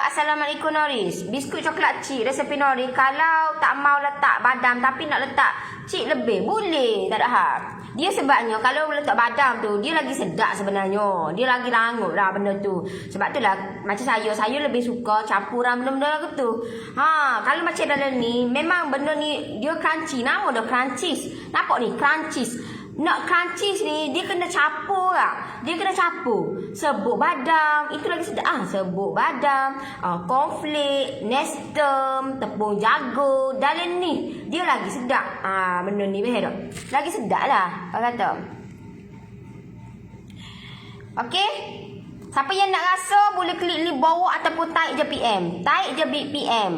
Assalamualaikum Noris. Biskut coklat cik resepi Noris. Kalau tak mau letak badam tapi nak letak cik lebih boleh, tak ada hal. Dia sebabnya kalau letak badam tu dia lagi sedap sebenarnya. Dia lagi rangut lah benda tu. Sebab tu lah macam saya lebih suka campuran benda-benda gitu. Kalau macam dalam ni memang benda ni dia crunchy. Nama dia crunchies. Nampak ni crunchies. Nak crunchies ni dia kena campur lah. Dia kena campur serbuk badam, itu lagi sedap. Serbuk badam, cornflake, nestem, tepung jago, dalam ni dia lagi sedap. Benda ni behel tak? Lagi sedap lah orang kata. Okey. Siapa yang nak rasa boleh klik link bawah ataupun type je PM. Type je PM.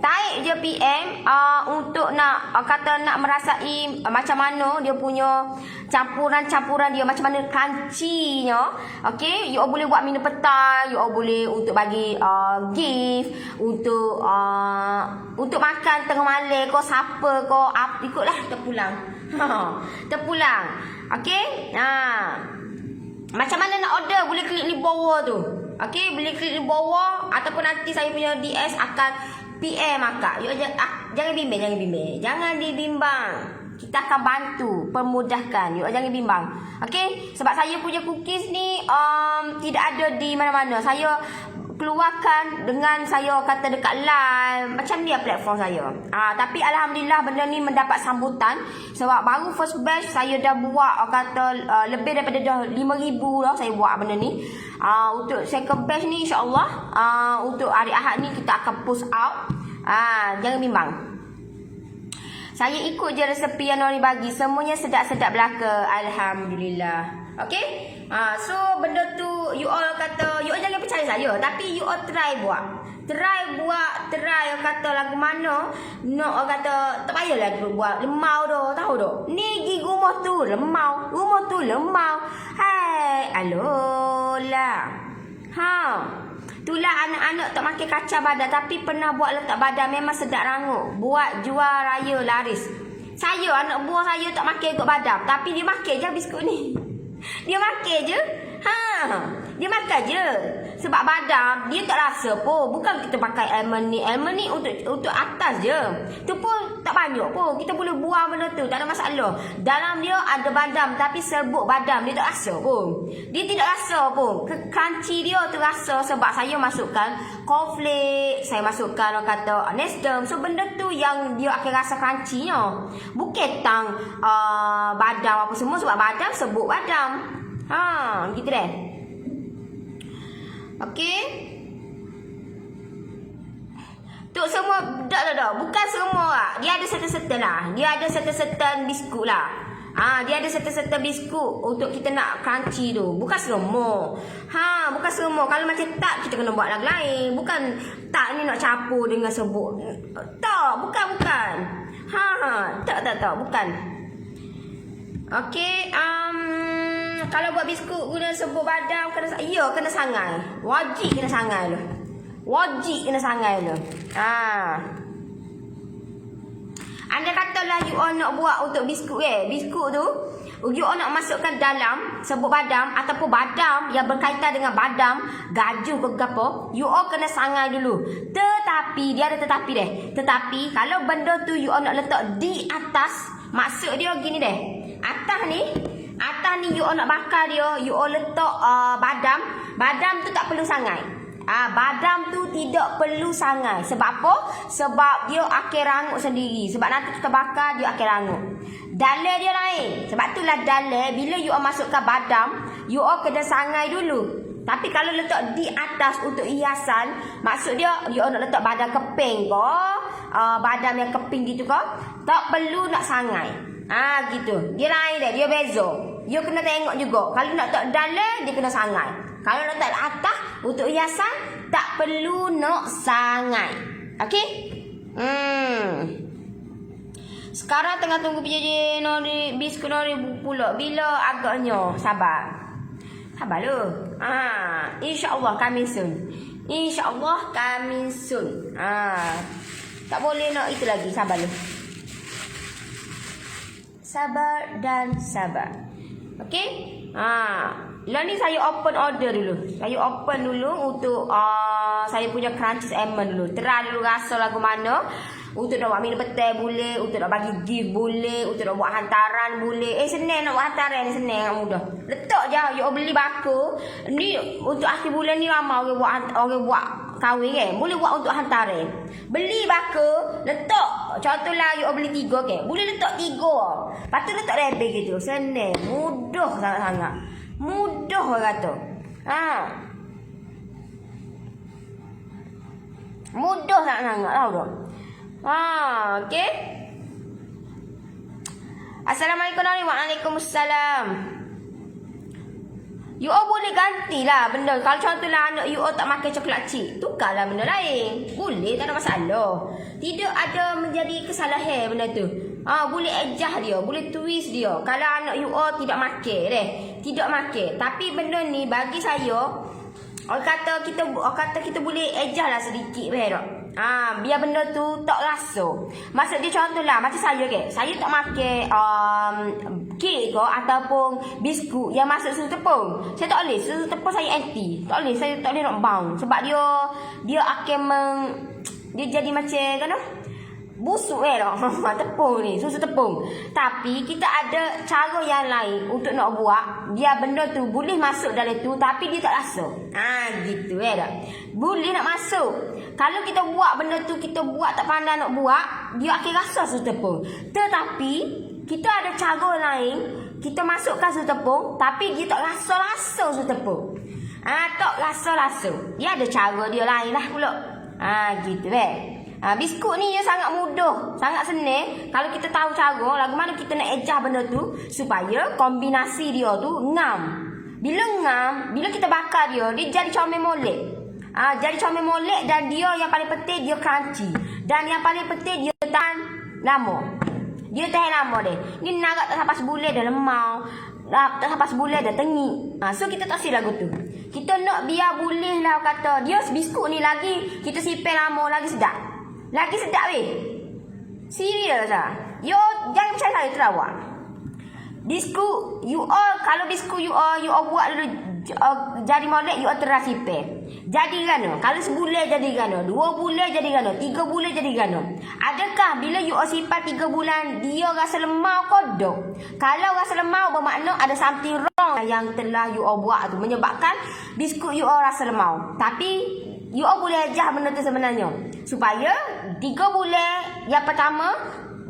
Type je PM untuk nak kata nak merasai macam mana dia punya campuran-campuran dia, macam mana crunchy-nya. Okey, you all boleh buat minum petang, you all boleh untuk bagi gift, untuk makan tengah malam kau siapa kau ikutlah terpulang. Terpulang. Okey? Macam mana nak order boleh klik link bawah tu. Okey, boleh klik link bawah ataupun nanti saya punya DS akan PM akak. You jangan bimbang. Jangan dibimbang. Kita akan bantu, permudahkan. You jangan bimbang. Okey? Sebab saya punya cookies ni tidak ada di mana-mana. Saya keluarkan dengan saya kata dekat live. Macam ni platform saya. Tapi alhamdulillah benda ni mendapat sambutan. Sebab baru first batch saya dah buat kata lebih daripada dah 5,000 dah saya buat benda ni. Untuk second batch ni insya-Allah untuk hari Ahad ni kita akan push out. Jangan bimbang. Saya ikut je resepi yang Nori bagi. Semuanya sedap-sedap belaka. Alhamdulillah. Okay? So benda tu you all kata, you all jangan percaya saya, tapi you all try buat. Try kata lagu mana. No, kata tak payahlah buat lemau dah, tahu dah. Ni gigi rumah tu lemau. Hai, alola. Itulah anak-anak tak makan kacang badan tapi pernah buat letak badan memang sedap rangup. Buat jual raya laris. Saya anak buah saya tak makan ikut badan tapi dia makan je biskut ni. Dia makan je. Dia makan je. Sebab badam dia tak rasa pun. Bukan kita pakai almond ni untuk atas je. Tu pun tak banyak pun. Kita boleh buang benda tu, tak ada masalah. Dalam dia ada badam tapi serbuk badam dia tak rasa pun. Dia tidak rasa pun. Crunchy dia tu rasa sebab saya masukkan cornflake, saya masukkan orang kata Nestum. So benda tu yang dia akan rasa crunchy-nya. Bukan tang badam apa semua sebab badam serbuk badam. Gitu deh. Okey. Tu semua dah. Bukan semua lah. Dia ada certain lah. Dia ada certain biskut lah. Dia ada certain biskut untuk kita nak crunchy tu. Bukan semua. Bukan semua. Kalau macam tak kita kena buat lagu lain. Bukan tak ni nak campur dengan serbuk. Tak, bukan. Tak, bukan. Okey, kalau buat biskut guna serbuk badam kena sangai. Wajib kena sangai lu. Anda katalah you all nak buat untuk biskut biskut tu you all nak masukkan dalam serbuk badam ataupun badam yang berkaitan dengan badam, gajuh ke apa, you all kena sangai dulu. Tetapi dia ada tetapi kalau benda tu you all nak letak di atas, maksud dia gini deh. Atas ni you all nak bakar dia, you all letak badam tu tak perlu sangai. Badam tu tidak perlu sangai. Sebab apa? Sebab dia akan rangup sendiri. Sebab nanti kita bakar dia akan rangup. Dalai dia lain. Sebab itulah dalai bila you all masukkan badam, you all kena sangai dulu. Tapi kalau letak di atas untuk hiasan, maksud dia you all nak letak badam keping ke, badam yang keping gitu ke, tak perlu nak sangai. Gitu. Dia lain dia, dia beza. You kena tengok juga. Kalau nak tak dalai, dia kena sangai. Kalau nak tak atas untuk hiasan, tak perlu nak sangai. Okey? Sekarang tengah tunggu PJJ Nori biskut Nori pula. Bila agaknya? Sabar lu. InsyaAllah coming soon. Tak boleh nak itu lagi. Sabar lu. Sabar dan sabar. Okey? Lah ni saya open order dulu. Saya open dulu untuk saya punya crunchies almond dulu. Try dulu rasa lagu mana. Untuk nak buat minum petai boleh, untuk nak bagi gift boleh, untuk nak buat hantaran boleh. Senang nak buat hantaran ni, senang, mudah. Letak je, you beli baku. Ni untuk akhir bulan ni ramai orang buat kahwin kan. Boleh buat untuk hantaran. Beli baku, letak. Contohlah you beli 3 kan. Boleh letak 3. Lepas tu letak lebih gitu. Senang, mudah sangat-sangat. Mudah orang kata. Mudah sangat-sangat tahu tak? Okey. Assalamualaikum warahmatullahi wabarakatuh. You all boleh gantilah benda. Kalau contohlah anak you all tak makan coklat cik, tukarlah benda lain. Boleh, tak ada masalah. Tidak ada menjadi kesalahan benda tu. Boleh adjust dia, boleh twist dia. Kalau anak you all tidak makan tidak makan. Tapi benda ni bagi saya, orang kata kita boleh adjust lah sedikit tak? Biar benda tu tak rasa. Maksud dia contohlah macam saya ke. Saya tak makan kek ke ataupun biskut yang masuk susu tepung. Saya tak boleh. Susu tepung saya anti. Tak boleh. Saya tak boleh nak bang. Sebab dia akan Dia jadi macam kan busuk lah tepung ni, susu tepung. Tapi kita ada cara yang lain untuk nak buat biar benda tu boleh masuk dalam tu tapi dia tak rasa. Gitu dah. Boleh nak masuk. Kalau kita buat benda tu, kita buat tak pandai nak buat, dia akan rasa susu tepung. Tetapi kita ada cara lain, kita masukkan susu tepung tapi dia tak rasa-rasa susu tepung. Tak rasa-rasa. Dia ada cara dia lain lah pula. Gitu biskut ni dia sangat mudah, sangat senang. Kalau kita tahu cara, lagu mana kita nak ejah benda tu supaya kombinasi dia tu ngam. Bila ngam, bila kita bakar dia jadi comel molek. Jadi comel molek dan dia yang paling penting dia crunchy. Dan yang paling penting dia tahan lama. Dia tahan lama deh. Ni nak tak sampai sebulan dah lemau. Tak sampai sebulan dah tengik. So kita tak silap lagu tu. Kita nak biar boleh lah kata dia biskut ni lagi kita simpan lama lagi sedap. Lagi sedap Serius lah. You jangan percaya saya terawak. Biskut you all, kalau biskut you all buat dulu jadi molek, you all terus simpan. Jadi gano? Kalau sebulan jadi gano? 2 bulan jadi gano? 3 bulan jadi gano? Adakah bila you all simpan 3 bulan dia rasa lemau kodok? Kalau rasa lemau bermakna ada something wrong yang telah you all buat tu menyebabkan biskut you all rasa lemau. Tapi you all boleh ajar benda tu sebenarnya. Supaya 3 bulan yang pertama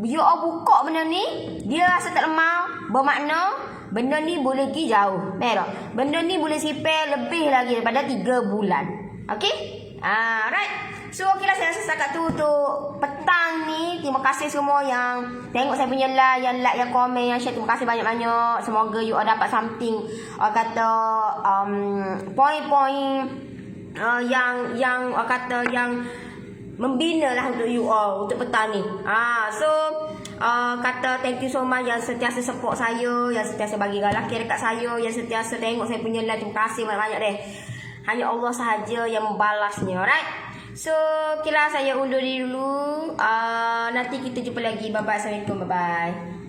you all buka benda ni, dia rasa tak lemau, bermakna benda ni boleh pergi jauh. Merah. Benda ni boleh simpan lebih lagi daripada 3 bulan. Okey? Right. So okeylah, saya rasa setakat tu untuk petang ni. Terima kasih semua yang tengok saya punya live, yang like, yang komen, yang share. Terima kasih banyak-banyak. Semoga you all dapat something, kata poin-poin yang kata yang membina lah untuk you all untuk petang ni. So kata thank you so much yang sentiasa support saya, yang sentiasa bagi galaki dekat saya, yang sentiasa tengok saya punya live. Terima kasih banyak-banyak deh. Hanya Allah sahaja yang membalasnya. Alright. So okeylah, saya undur diri dulu. Nanti kita jumpa lagi. Bye bye. Assalamualaikum. Bye bye.